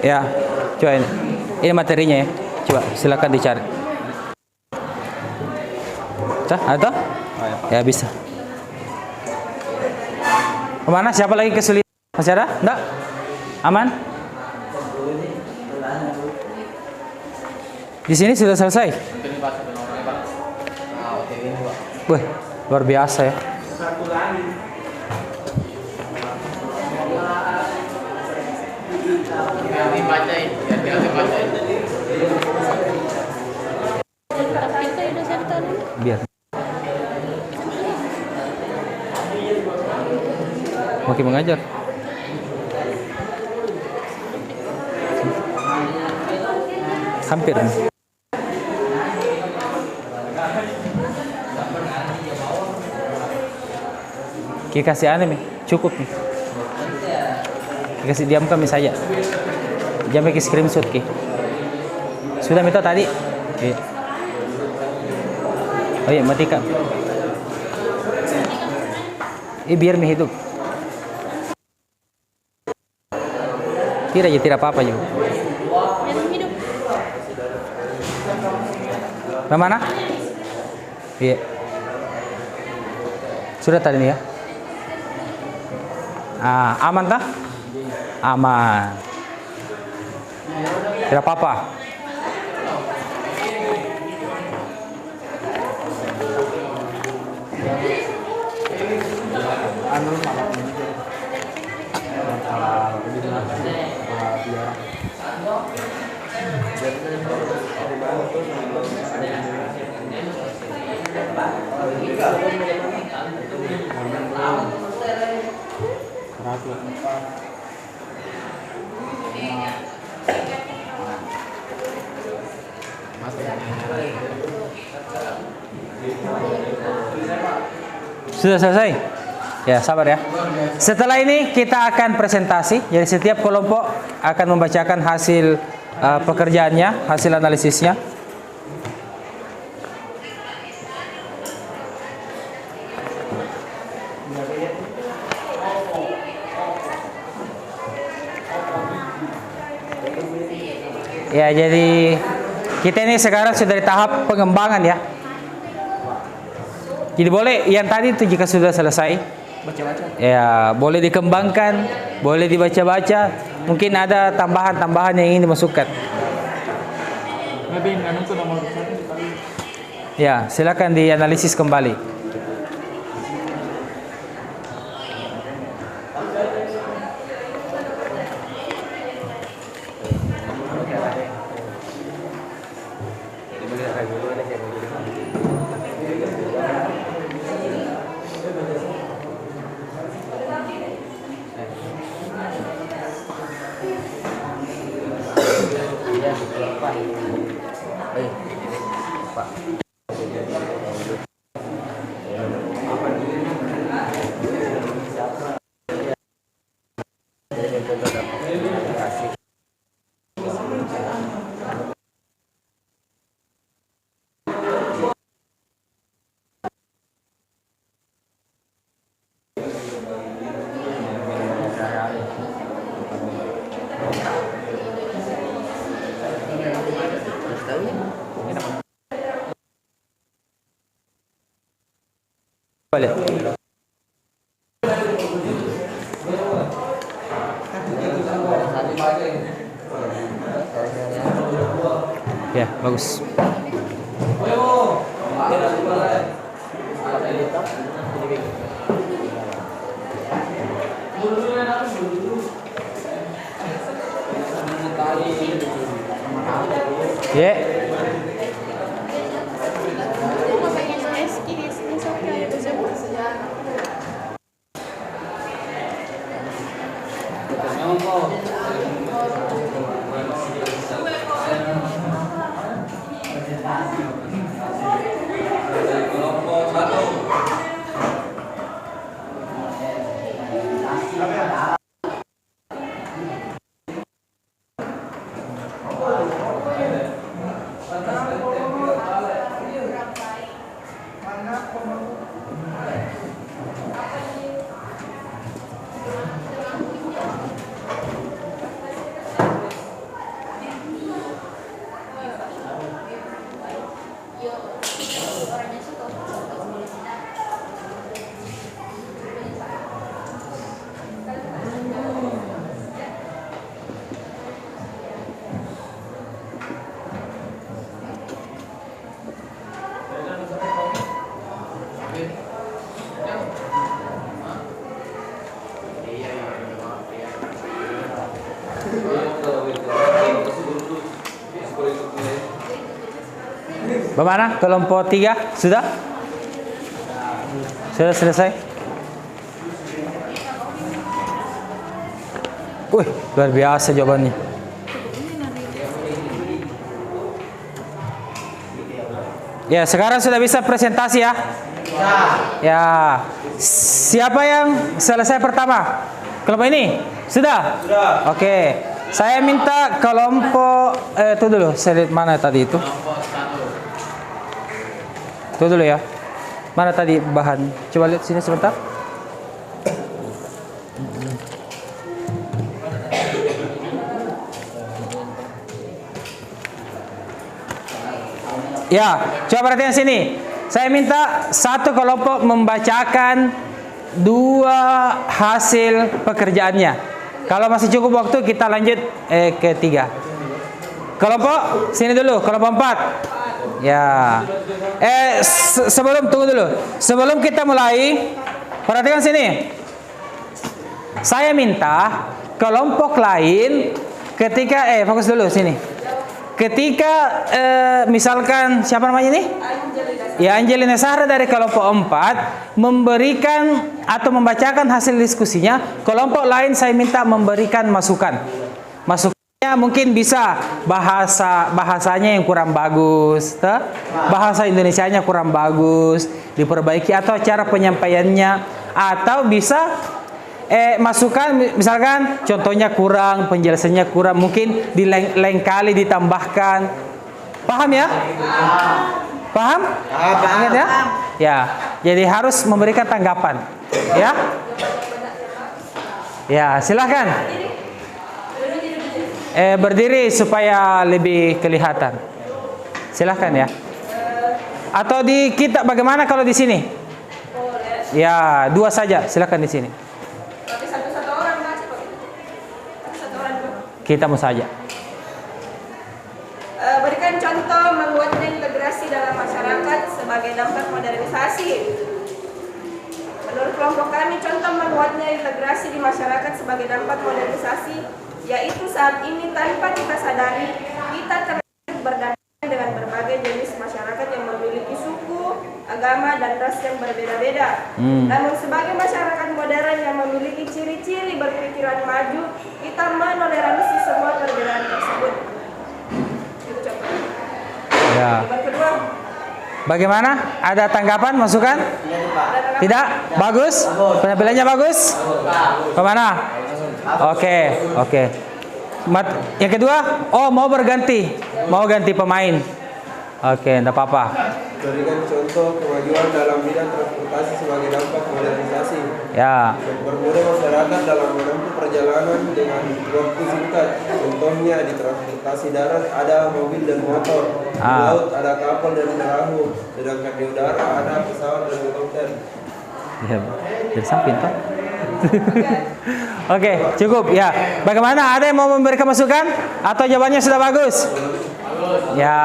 Ya, coba ini. Ini materinya ya. Coba silakan dicari. Ada? Ya bisa. Kemana? Siapa lagi kesulitan? Masih ada? Enggak? Aman? Di sini sudah selesai? Wih, luar biasa ya. Biar. Makin mengajar. Hampir. Kita kasih aneh nih, cukup nih. Kita kasih diam kami saja. Jangan pakai screenshot ki. Sudah minta tadi. Iya. Oh iya, matikan. Biar mie hidup. Tidak aja, tidak apa-apa juga. Mana? Iya. Sudah tadi nih ya. Aman kah? Aman. Tidak apa-apa. Sudah selesai? Ya, sabar ya. Setelah ini kita akan presentasi. Jadi setiap kelompok akan membacakan hasil pekerjaannya, hasil analisisnya. Ya, jadi kita ini sekarang sudah di tahap pengembangan ya. Jadi boleh yang tadi itu jika sudah selesai, ya boleh dikembangkan, boleh dibaca-baca. Mungkin ada tambahan-tambahan yang ingin dimasukkan. Ya, silakan dianalisis kembali. Balik. Ya, bagus. Ya. Bagaimana? Kelompok 3 sudah? Sudah selesai? Wih, luar biasa jawabannya. Ya, sekarang sudah bisa presentasi ya? Ya. Siapa yang selesai pertama? Kelompok ini? Sudah? Sudah. Oke. Saya minta kelompok itu dulu. Saya lihat mana tadi itu? Itu dulu ya. Mana tadi bahan? Coba lihat sini sebentar. Ya, coba perhatikan sini. Saya minta satu kelompok membacakan 2 hasil pekerjaannya. Kalau masih cukup waktu kita lanjut ke 3. Kelompok sini dulu, kelompok 4. Ya. Sebelum tunggu dulu. Sebelum kita mulai, perhatikan sini. Saya minta kelompok lain ketika fokus dulu sini. Ketika misalkan siapa namanya ini? Ya, Angelina Sahra dari kelompok 4 memberikan atau membacakan hasil diskusinya, kelompok lain saya minta memberikan masukan. Masukannya mungkin bisa bahasanya yang kurang bagus, bahasa Indonesianya kurang bagus, diperbaiki atau cara penyampaiannya, atau bisa masukan misalkan contohnya kurang, penjelasannya kurang, mungkin di lain kali ditambahkan. Paham ya? Paham? Ingat ya? Ya. Jadi harus memberikan tanggapan. Ya? Ya, silakan. Berdiri supaya lebih kelihatan. Silakan ya. Atau di kita bagaimana kalau di sini? Ya, 2 saja. Silakan di sini. Kita mau saja. Berikan contoh menguatnya integrasi dalam masyarakat sebagai dampak modernisasi. Menurut kelompok kami, contoh menguatnya integrasi di masyarakat sebagai dampak modernisasi, yaitu saat ini tanpa kita sadari, kita terlibat berdampingan dengan berbagai jenis masyarakat yang memiliki suku, agama, dan ras yang berbeda-beda. Namun sebagai masyarakat modern yang memiliki ciri-ciri berpikiran maju, kita menoleransi semua perbedaan tersebut. Itu contohnya. Ya. Yang kedua, bagaimana? Ada tanggapan, masukan? Tidak? Bagus? Penampilannya bagus? Kemana? Oke. Yang kedua, mau berganti, mau ganti pemain. Oke, enggak apa-apa. Berikan contoh kemajuan dalam bidang transportasi sebagai dampak modernisasi. Ya. Mempermudah masyarakat dalam menempuh perjalanan dengan waktu singkat. Contohnya di transportasi darat ada mobil dan motor, di laut ada kapal dan perahu, sedangkan di udara ada pesawat dan helikopter. Ya, dari samping toh. Oke, cukup ya. Bagaimana? Ada yang mau memberikan masukan? Atau jawabannya sudah bagus? Ya.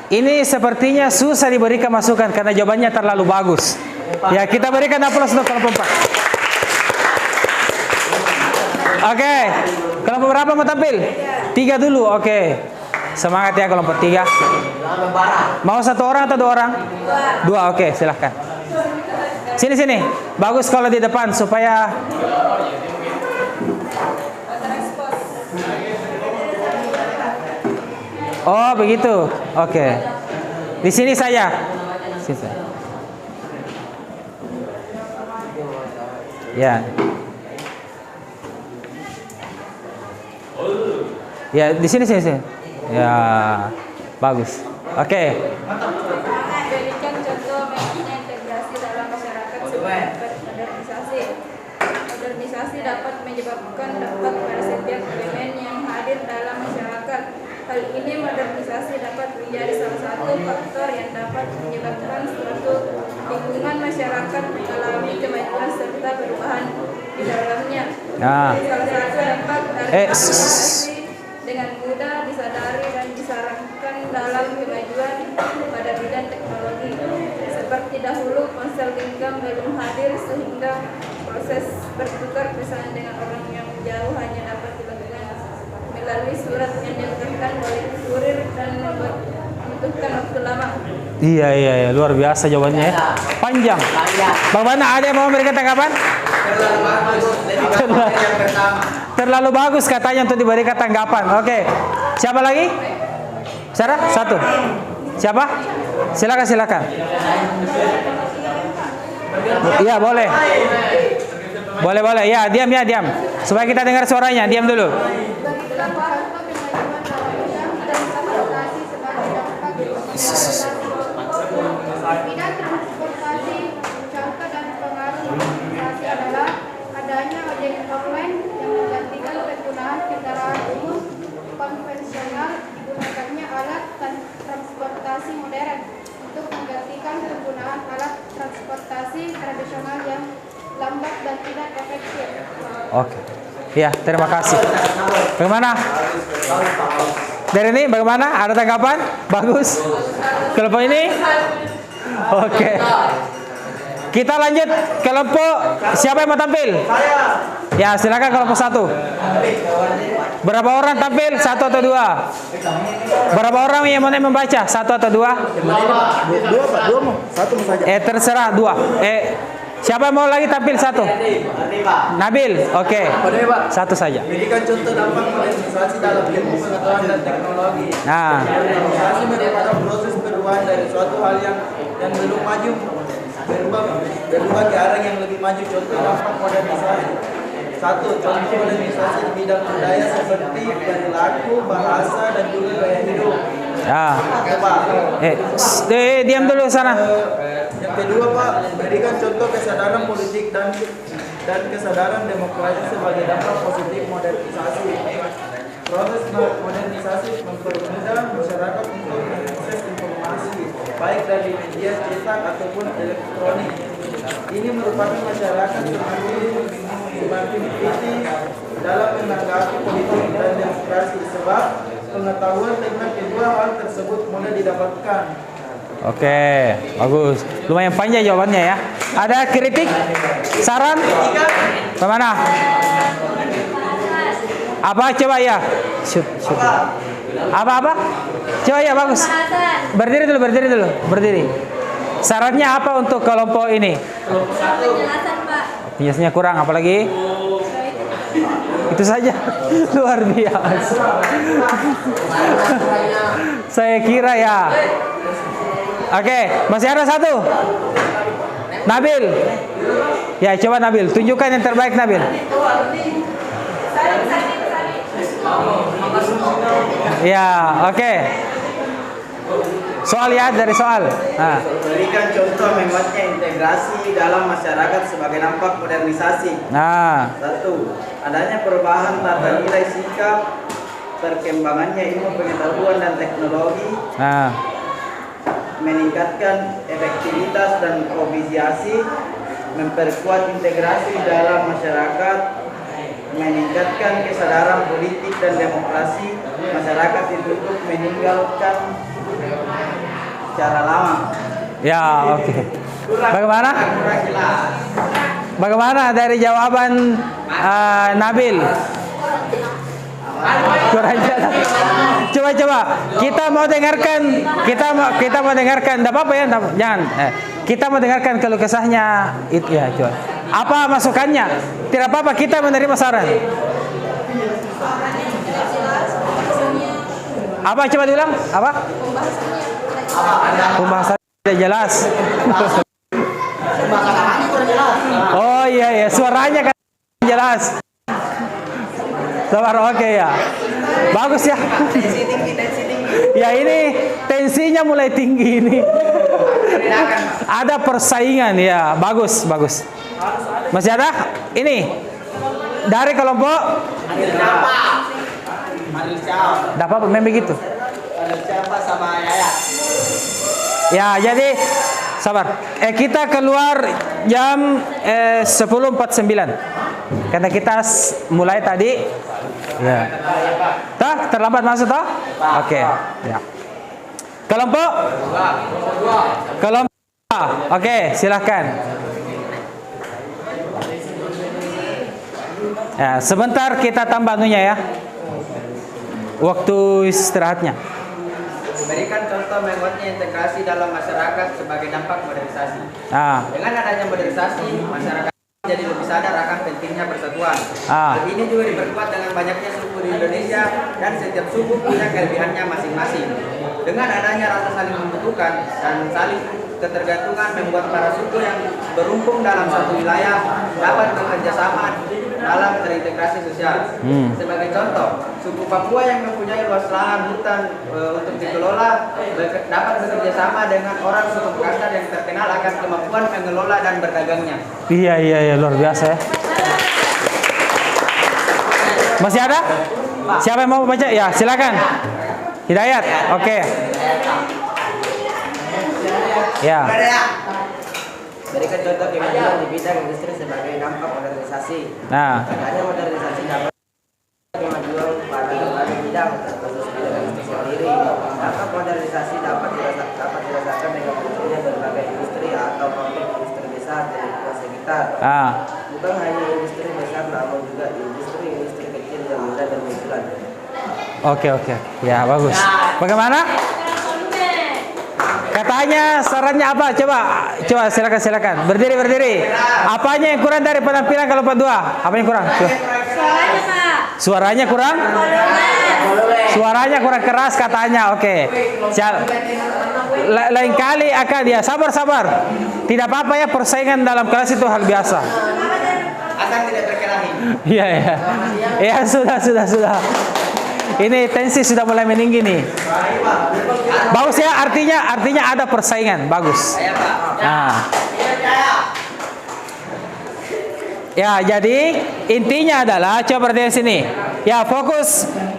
Ini sepertinya susah diberikan masukan karena jawabannya terlalu bagus. Ya, kita berikan aplaus untuk kelompok 4. Oke. Kelompok berapa mau tampil? 3 dulu. Oke. Semangat ya kelompok 3. Mau 1 orang atau 2 orang? 2. Oke, silahkan. Sini. Bagus kalau di depan supaya oh, begitu. Oke. Di sini saja. Ya. Ya, di sini. Ya. Bagus. Oke. berikan contoh metodenya integrasi dalam masyarakat sebagai modernisasi. Modernisasi dapat menyebabkan dampak pada setiap elemen yang hadir dalam masyarakat. Hal ini modernisasi dapat menjadi salah satu faktor yang dapat menyebabkan suatu lingkungan masyarakat mengalami kemajuan serta perubahan di dalamnya. Salah satu dampak dari modernisasi dengan mudah disadari dan disarankan dalam kemajuan pada bidang teknologi. Seperti dahulu ponsel genggam belum hadir sehingga proses bertukar pesan dengan orang yang jauh hanya dapat dilakukan melalui surat yang diantarkan oleh kurir dan membuat membutuhkan waktu lama. Iya, luar biasa jawabannya ya. Panjang. Bagaimana, ada yang mau memberikan tanggapan? Terlalu bagus katanya untuk diberikan tanggapan. Oke. Siapa lagi? Sarah? Satu. Siapa? Silakan. Iya, boleh. Boleh. Ya, diam. Supaya kita dengar suaranya. Diam dulu. Minat transportasi, contoh dan pengaruh transportasi adalah adanya ojek online yang menggantikan penggunaan kendaraan umum konvensional, digunakannya alat transportasi modern untuk menggantikan penggunaan alat transportasi tradisional yang lambat dan tidak efektif. Oke. Ya, terima kasih. Bagaimana? Dari ini bagaimana? Ada tanggapan? Bagus. Kelompok ini? Oke. Kita lanjut kelompok siapa yang mau tampil? Ya, silakan kelompok 1. Berapa orang tampil? 1 atau 2? Berapa orang yang mau membaca? 1 atau 2? 2 Pak, 2 mau. 1 mau saja. Terserah 2. Siapa mau lagi tampil 1? Nabil, oke. 1 saja. Berikan contoh dampak modernisasi dalam ilmu pengetahuan dan teknologi. Nah, Modernisasi merupakan proses perubahan dari suatu hal yang belum maju berubah ke arah yang lebih maju. Contoh dampak modernisasi. 1. Contoh modernisasi di bidang budaya seperti perilaku, bahasa, dan juga gaya hidup. ya. Diam dulu sana. Yang kedua Pak, berikan contoh kesadaran politik dan kesadaran demokrasi sebagai dampak positif modernisasi. Proses modernisasi mempermudah masyarakat untuk mengakses informasi baik dari media cetak ataupun elektronik. Ini merupakan masyarakat semakin kritis dalam menanggapi politik dan demokrasi sebab pengetahuan tentang kedua hal tersebut mudah didapatkan. Oke, bagus. Lumayan panjang jawabannya ya. Ada kritik? Saran? Kemana? Apa? Coba ya. Shoot. Apa? Coba ya, bagus. Berdiri dulu. Sarannya apa untuk kelompok ini? Penjelasan, Pak. Penjelasannya kurang, apalagi? Itu saja. Luar biasa. Saya kira ya. Oke, masih ada 1. Nabil. Ya, coba Nabil, tunjukkan yang terbaik Nabil. Ya, oke. Soal ya, dari soal. Nah. Berikan contoh menguatnya integrasi dalam masyarakat sebagai dampak modernisasi. Nah. 1. Adanya perubahan tata nilai sikap, perkembangannya ilmu pengetahuan dan teknologi, Nah. meningkatkan efektivitas dan efisiensi, memperkuat integrasi dalam masyarakat, meningkatkan kesadaran politik dan demokrasi masyarakat untuk meninggalkan cara lama. Ya, oke. Bagaimana? Bagaimana dari jawaban Nabil? Kurang jelas. Coba. Kita mau dengarkan. Enggak apa-apa ya, jangan. Kita mau dengarkan keluh kesahnya itu ya, coba. Apa masukannya? Tidak apa-apa, kita menerima saran. Apa coba diulang? Apa? Pembahasannya tidak jelas. Oh iya, suaranya kan jelas. Sabar, oke ya. Bagus ya. Ya ini tensinya mulai tinggi ini. Ada persaingan ya, bagus. Masih ada? Ini dari kelompok. Tidak apa-apa, memang begitu. Ya, jadi sabar. Kita keluar jam 10.49. Karena kita mulai tadi. Ya. Terlambat masuk toh? Oke. Ya. Kelompok? Oke, silahkan. Ya, sebentar kita tambah anunya ya. Waktu istirahatnya. memberikan contoh menguatnya integrasi dalam masyarakat sebagai dampak modernisasi. Dengan adanya modernisasi, masyarakat jadi lebih sadar akan pentingnya persatuan. Hal ini juga diperkuat dengan banyaknya suku di Indonesia dan setiap suku punya kelebihannya masing-masing. Dengan adanya rasa saling membutuhkan dan saling ketergantungan membuat para suku yang berumpung dalam satu wilayah dapat bekerja sama dalam terintegrasi sosial. Sebagai contoh, suku Papua yang mempunyai luas lahan hutan untuk dikelola dapat bekerja sama dengan orang suku Makassar yang terkenal akan kemampuan mengelola dan berdagangnya. Iya, luar biasa ya. Masih ada? Siapa yang mau baca? Ya, silakan. Hidayat. Oke. Ya. Berikan contoh kemajuan di bidang industri sebagai dampak modernisasi. Adanya modernisasi dapat kemajuan pada berbagai bidang, terkhusus bidang industri sendiri. Dampak modernisasi dapat dirasakan dengan munculnya berbagai industri atau pabrik industri besar di lingkungan sekitar. Bukan hanya industri besar, namun juga industri kecil yang mudah bermunculan. Oke. Ya, bagus. Bagaimana? Katanya sarannya apa? Coba silakan. Berdiri. Apanya yang kurang dari penampilan kelompok 2? Apa yang kurang? Suaranya, Pak. Suaranya kurang? Suaranya kurang keras katanya. Oke. Lain kali akan dia sabar. Tidak apa-apa ya, persaingan dalam kelas itu hal biasa. Asal tidak berkelahi. Iya. Ya, sudah. Ini tensi sudah mulai meninggi nih. Bagus ya, artinya ada persaingan, bagus. Ya, jadi intinya adalah coba perhatikan sini. Ya,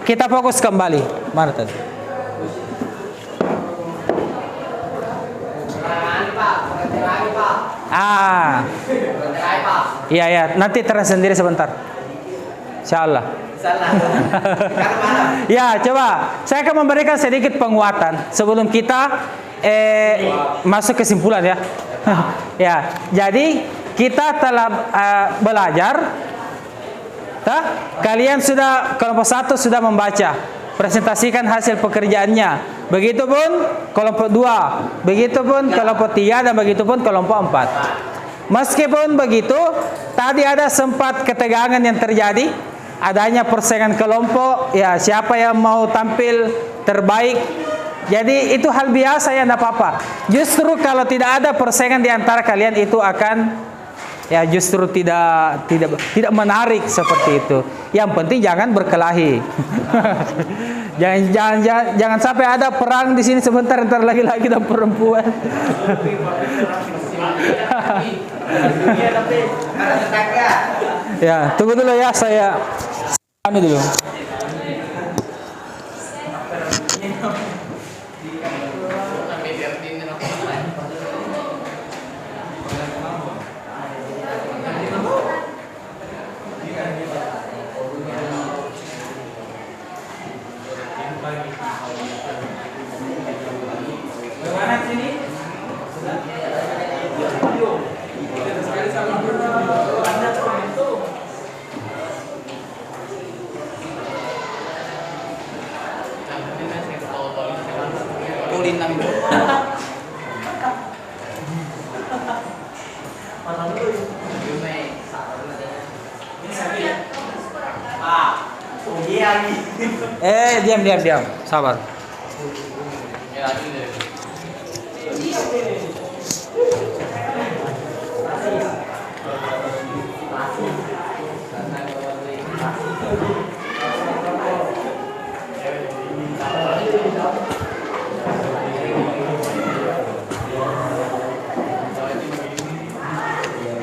kita fokus kembali. Mana tadi? Iya, nanti tersendiri sebentar. Insyaallah. Ya, coba saya akan memberikan sedikit penguatan sebelum kita masuk kesimpulan ya. Ya, jadi kita telah belajar. Kalian sudah kelompok 1 sudah membaca, presentasikan hasil pekerjaannya. Begitupun kelompok 2, begitupun kelompok 3 dan begitupun kelompok 4. Meskipun begitu, tadi ada sempat ketegangan yang terjadi. Adanya persaingan kelompok, ya siapa yang mau tampil terbaik. Jadi itu hal biasa ya, tidak apa-apa. Justru kalau tidak ada persaingan di antara kalian itu akan ya justru tidak menarik seperti itu. Yang penting jangan berkelahi. jangan sampai ada perang di sini sebentar antara laki-laki dan perempuan. Ya, tunggu dulu ya, saya dulu. Diam. Sabar.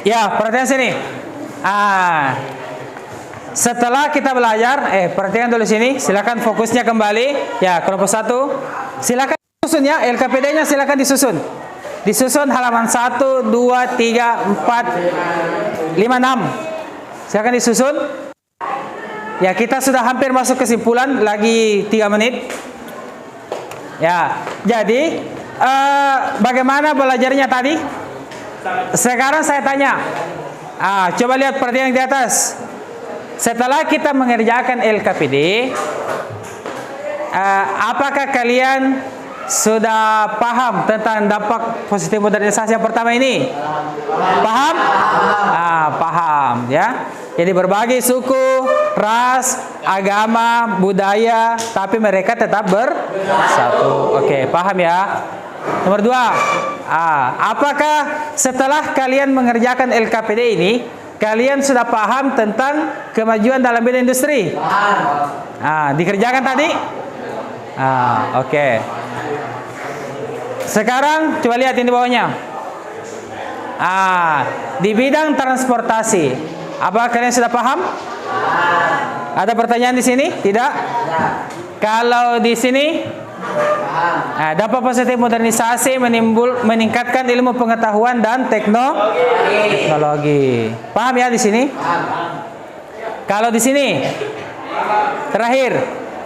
Ya, perhatikan sini. Setelah kita belajar, perhatikan dulu sini. Silakan fokusnya kembali. Ya, kelompok 1. Silakan susun ya, LKPD-nya silakan disusun. Disusun halaman 1, 2, 3, 4, 5, 6. Silakan disusun. Ya, kita sudah hampir masuk kesimpulan, lagi 3 menit. Ya, jadi bagaimana belajarnya tadi? Sekarang saya tanya, coba lihat perhatian di atas. Setelah kita mengerjakan LKPD, apakah kalian sudah paham tentang dampak positif modernisasi yang pertama ini? Paham? Paham ya. Jadi berbagai suku, ras, agama, budaya, tapi mereka tetap bersatu. Oke, paham ya? Nomor 2. Apakah setelah kalian mengerjakan LKPD ini, kalian sudah paham tentang kemajuan dalam bidang industri? Dikerjakan tadi? Oke. Sekarang coba lihat ini di bawahnya. Di bidang transportasi, apa kalian sudah paham? Ada pertanyaan di sini? Tidak? Kalau di sini, dampak positif modernisasi meningkatkan ilmu pengetahuan dan teknologi. Paham ya di sini? Kalau di sini, terakhir,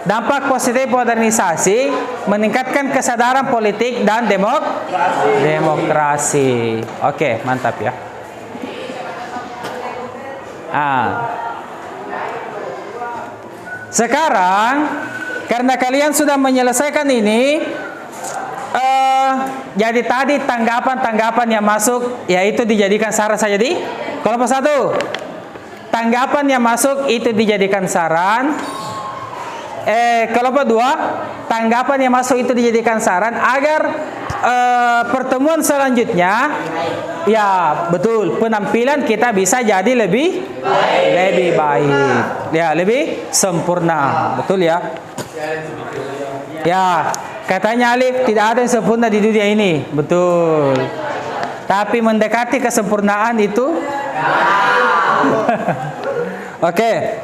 dampak positif modernisasi meningkatkan kesadaran politik dan demokrasi. Oke, mantap ya. Sekarang karena kalian sudah menyelesaikan ini, jadi tadi tanggapan yang masuk yaitu dijadikan saran saja di kelompok 1. Tanggapan yang masuk itu dijadikan saran. Kelompok 2, tanggapan yang masuk itu dijadikan saran agar pertemuan selanjutnya, ya betul, penampilan kita bisa jadi lebih baik, ya lebih sempurna, betul ya. Ya, katanya Alif, tidak ada yang sempurna di dunia ini, betul. Tapi mendekati kesempurnaan itu. Oke.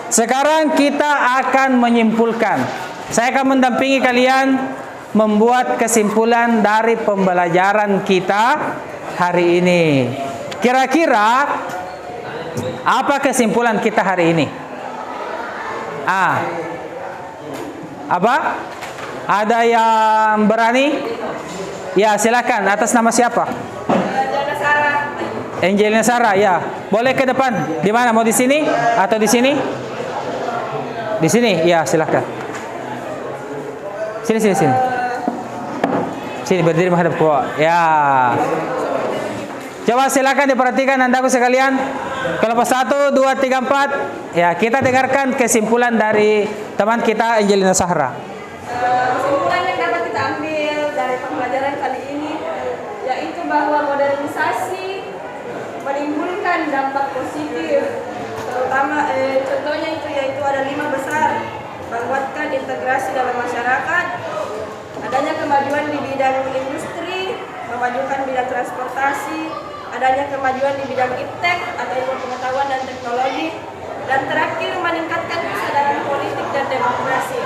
Sekarang kita akan menyimpulkan. Saya akan mendampingi kalian membuat kesimpulan dari pembelajaran kita hari ini. Kira-kira apa kesimpulan kita hari ini? Apa? Ada yang berani? Ya, silakan. Atas nama siapa? Angelina Sarah, ya. Boleh ke depan. Di mana? Mau di sini atau di sini? Di sini, ya silakan. Sini. Sini berdiri menghadap gua. Ya. Coba silakan diperhatikan andaku sekalian. Kelompok 1, 2, 3, 4. Ya, kita dengarkan kesimpulan dari teman kita Angelina Sarah. Kesimpulan yang dapat kita ambil dari pembelajaran kali ini yaitu bahwa modernisasi menimbulkan dampak positif, terutama contohnya itu yaitu ada 5 besar: menguatkan integrasi dalam masyarakat, adanya kemajuan di bidang industri, memajukan bidang transportasi, adanya kemajuan di bidang iptek atau ilmu pengetahuan dan teknologi, dan terakhir meningkatkan kesadaran politik dan demokrasi.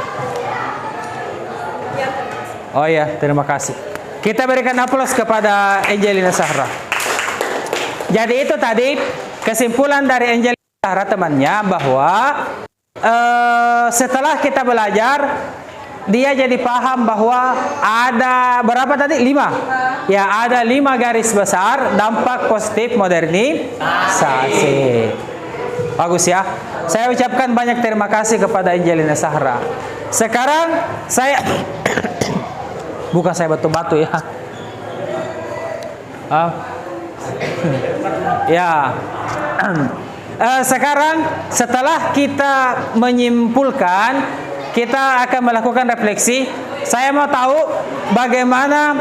Ya, terima kasih. Oh ya, terima kasih. Kita berikan aplaus kepada Angelina Sarah. Jadi itu tadi kesimpulan dari Angelina Sarah temannya, bahwa setelah kita belajar, dia jadi paham bahwa ada berapa tadi? 5. Ya, ada 5 garis besar dampak positif modernisasi. Bagus ya. Saya ucapkan banyak terima kasih kepada Angelina Sarah. Sekarang saya bukan saya batu-batu ya. Ya. Sekarang setelah kita menyimpulkan, kita akan melakukan refleksi. Saya mau tahu bagaimana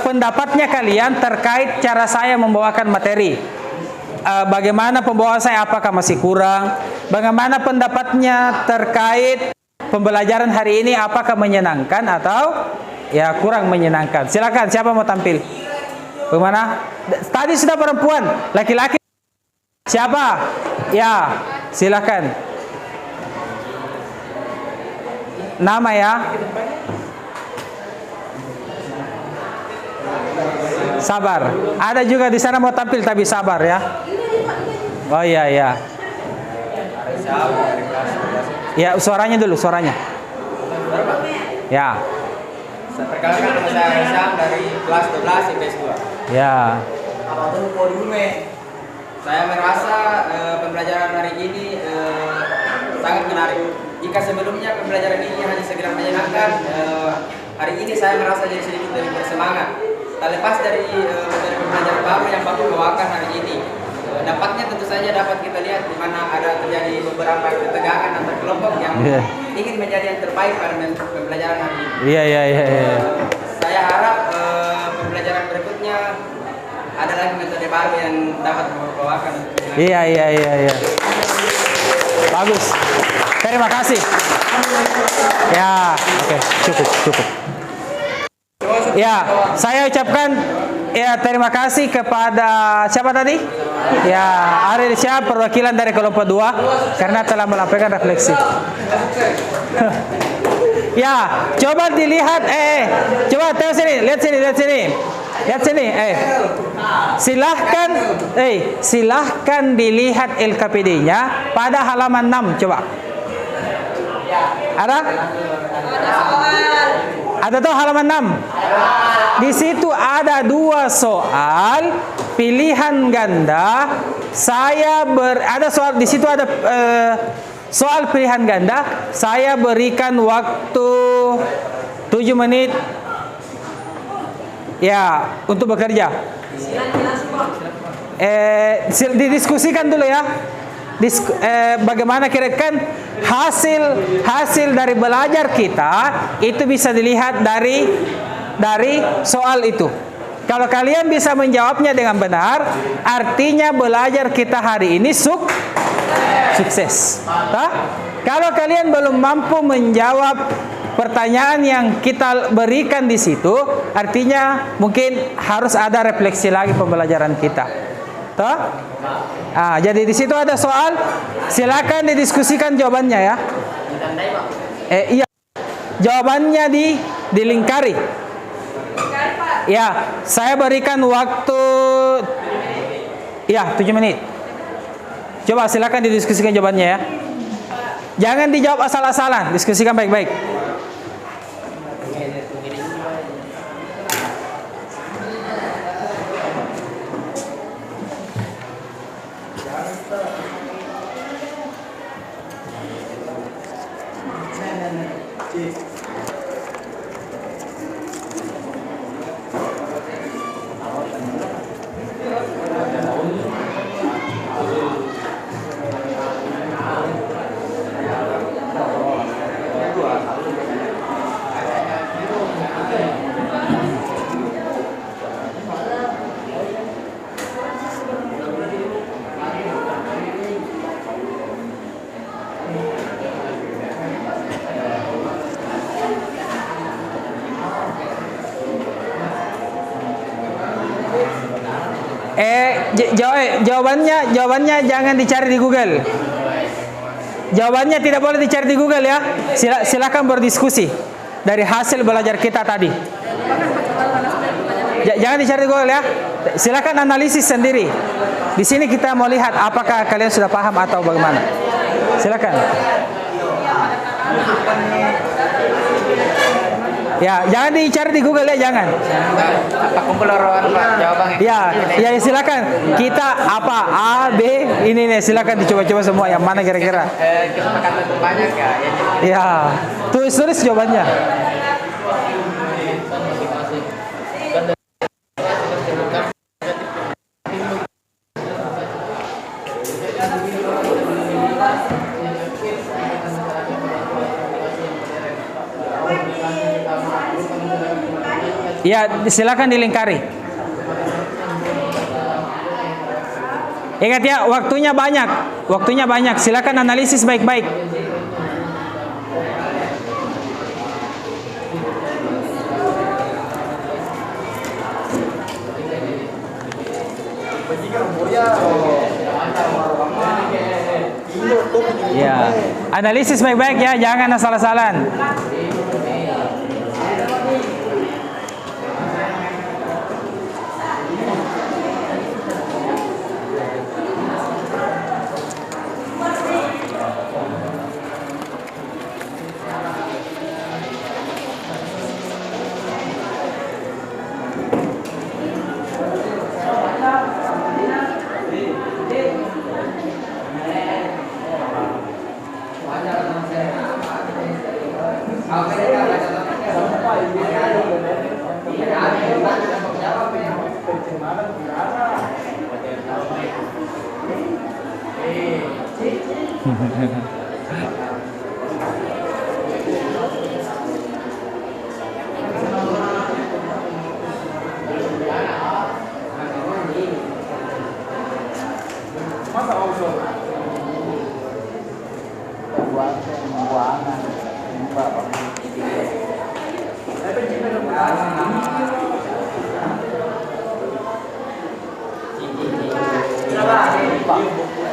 pendapatnya kalian terkait cara saya membawakan materi. Bagaimana pembawaan saya, apakah masih kurang? Bagaimana pendapatnya terkait pembelajaran hari ini, apakah menyenangkan atau ya kurang menyenangkan? Silakan, siapa mau tampil? Bagaimana? Tadi sudah perempuan, laki-laki. Siapa? Ya, silakan. Nama ya. Sabar. Ada juga di sana mau tampil tapi sabar ya. Oh iya ya. Ya, suaranya dulu, suaranya. Ya. Perkenalkan, nama saya Syam dari kelas 12 IPS 2. Ya. Saya merasa pembelajaran hari ini sangat menarik. Jika sebelumnya pembelajaran ini hanya sekedar menyenangkan, hari ini saya merasa jadi sedikit lebih bersemangat. Tak lepas dari materi pembelajaran baru yang Bapak bawakan hari ini, dampaknya tentu saja dapat kita lihat di mana ada terjadi beberapa ketegangan antar kelompok yang ingin menjadi yang terbaik pada pembelajaran hari ini. Iya. Saya harap pembelajaran berikutnya ada lagi metode baru yang dapat dibawakan. Iya. Bagus. Terima kasih. Ya, oke, cukup. Ya, saya ucapkan ya terima kasih kepada siapa tadi? Ya, Ariel Syah, perwakilan dari kelompok 2 karena telah melampirkan refleksi. Ya, coba dilihat coba tengok sini, lihat sini. Silahkan dilihat LKPD-nya pada halaman 6 coba. Ada soal. Ada tuh halaman 6. Di situ ada 2 soal pilihan ganda. Ada soal di situ ada soal pilihan ganda. Saya berikan waktu 7 menit ya untuk bekerja. Didiskusikan dulu ya. Bagaimana kira-kira hasil dari belajar kita itu bisa dilihat dari soal itu. Kalau kalian bisa menjawabnya dengan benar, artinya belajar kita hari ini sukses. Kalau kalian belum mampu menjawab pertanyaan yang kita berikan di situ, artinya mungkin harus ada refleksi lagi pembelajaran kita. Jadi di situ ada soal, silakan didiskusikan jawabannya ya. Iya, jawabannya dilingkari. Ya, saya berikan waktu 7 menit. Coba silakan didiskusikan jawabannya ya. Jangan dijawab asal-asalan, diskusikan baik-baik. Jawabannya jangan dicari di Google. Jawabannya tidak boleh dicari di Google ya. Silakan berdiskusi dari hasil belajar kita tadi. Jangan dicari di Google ya. Silakan analisis sendiri. Di sini kita mau lihat apakah kalian sudah paham atau bagaimana. Silakan. Ya, jangan dicari di Google ya, jangan. Apa kumpul orang jawabannya? Ya, silakan. Kita apa A, B, ini nih silakan dicoba-coba semua yang mana kira-kira. Kesepakatan banyak ya. Ya, tulis jawabannya. Ya, silakan dilingkari. Ingat ya, waktunya banyak. Silakan analisis baik-baik. Ya, analisis baik-baik ya, jangan asal-asalan.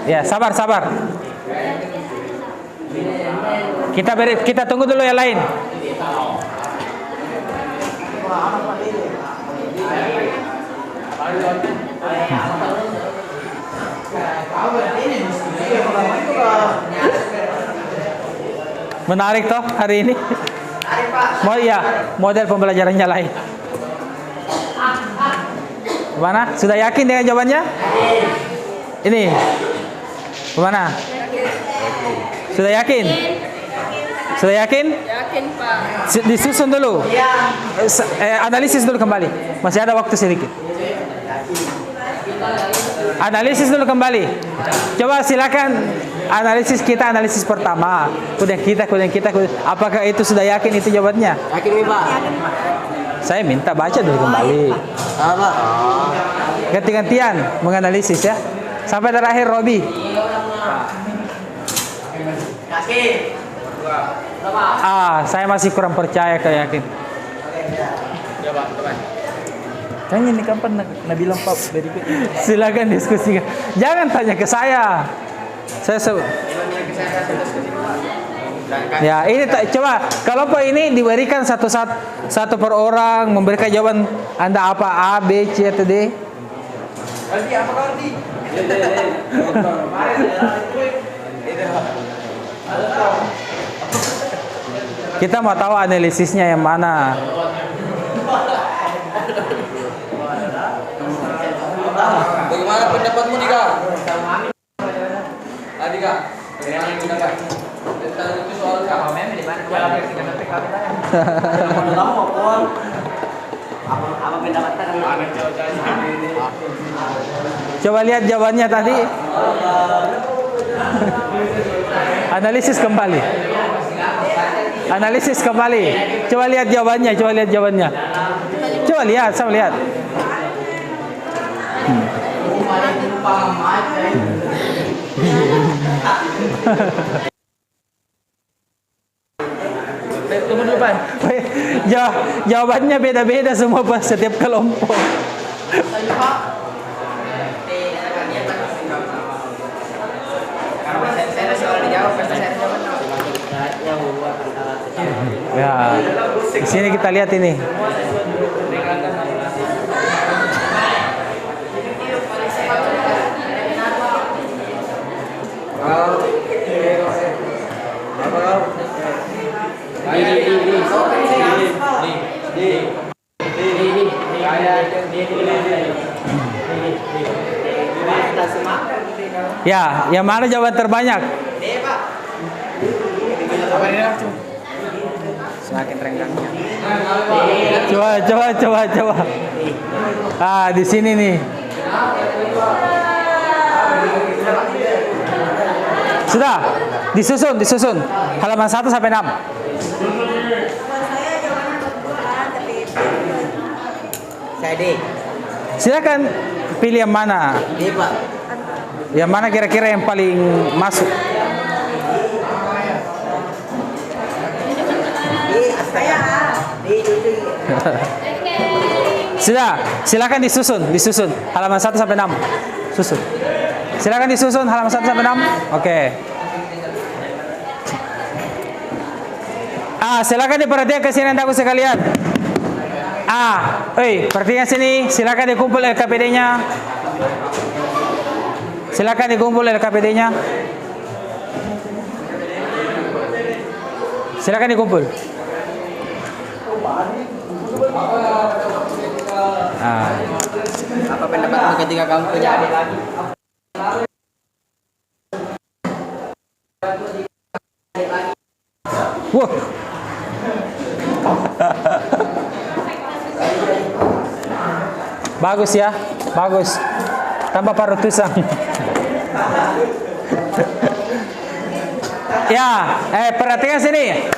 Ya, sabar. Kita tunggu dulu yang lain. Menarik toh hari ini. Model pembelajarannya lain. Mana? Sudah yakin dengan jawabannya? Ini. Kemana? Sudah yakin? Sudah yakin? Yakin, Pak. Disusun dulu. Analisis dulu kembali. Masih ada waktu sedikit. Analisis dulu kembali. Coba silakan analisis kita, analisis pertama. Kemudian kita. Apakah itu sudah yakin itu jawabannya? Yakin nih, Pak? Saya minta baca dulu kembali. Apa? Ganti-gantian menganalisis ya. Sampai terakhir Robi. Saya masih kurang percaya ke yakin. Tanya ini kapan bilang Pak berikut. Silakan diskusikan. Jangan tanya ke saya. Ya, ini coba kalau Pak ini diberikan satu per orang memberikan jawaban Anda apa A, B, C atau D? Apa Kardi? Kita mau tahu analisisnya yang mana. Bagaimana pendapatmu, Dika? Dika, bagaimana pendapat? Tentang itu soal KMM di mana? Apa pendapatnya? Coba lihat jawabannya tadi. Analisis kembali. Coba lihat jawabannya. Coba lihat, sama lihat. Tunggu dulu, Pak. Jawabannya beda-beda semua Pak, setiap kelompok. Ya, di sini kita lihat ini. Ya, yang mana jawaban terbanyak? Semakin renggangnya. Coba. Di sini nih. Sudah, disusun. Halaman 1 sampai 6. Saya D. Silakan pilih yang mana. D, Pak. Yang mana kira-kira yang paling masuk? Sudah, silakan disusun. Halaman 1 sampai 6. Susun. Silakan disusun halaman 1 sampai 6. Oke. Silakan diperhatikan ke sini anakku sekalian. Perhatikan sini, silakan dikumpul LKPD-nya. Silakan dikumpul LKPD-nya. Silakan dikumpul. Apa pendapatmu ketika kamu punya adik lagi? Wah. Bagus ya, bagus. Tambah parutusan. Ya, perhatikan sini.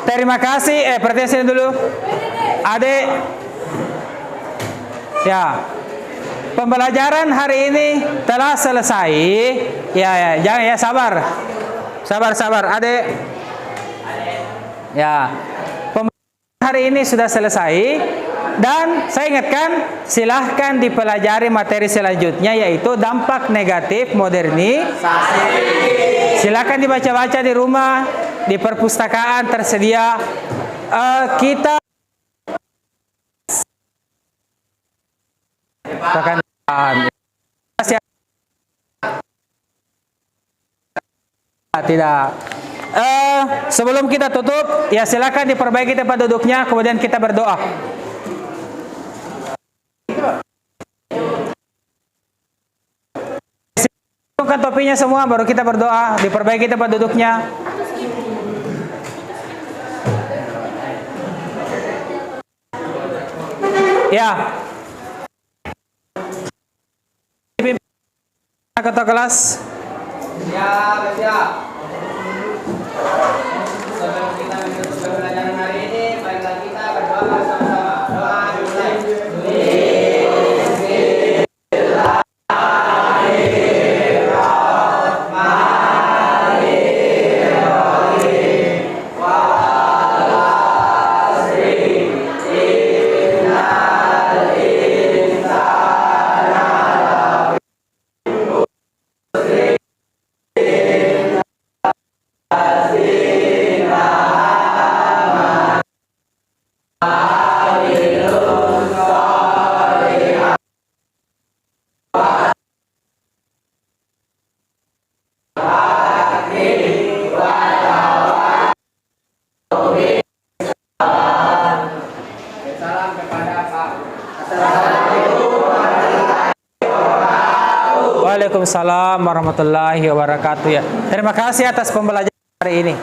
Terima kasih. Perhatikan sini dulu. Adik. Ya. Pembelajaran hari ini telah selesai. Ya, jangan ya, sabar. Sabar, Adik. Ya. Pembelajaran hari ini sudah selesai. Dan saya ingatkan, silahkan dipelajari materi selanjutnya, yaitu dampak negatif modernisasi. Silahkan dibaca-baca di rumah, di perpustakaan tersedia. Kita akan tidak. Sebelum kita tutup, ya silakan diperbaiki tempat duduknya, kemudian kita berdoa. Bukan topinya semua, baru kita berdoa, diperbaiki tempat duduknya. Ya. Ketua kelas. Ya, siap. Sebelum kita menutup pembelajaran hari ini, marilah kita berdoa bersama-sama. Doa dimulai. Waalaikumsalam warahmatullahi wabarakatuh ya. Terima kasih atas pembelajaran hari ini.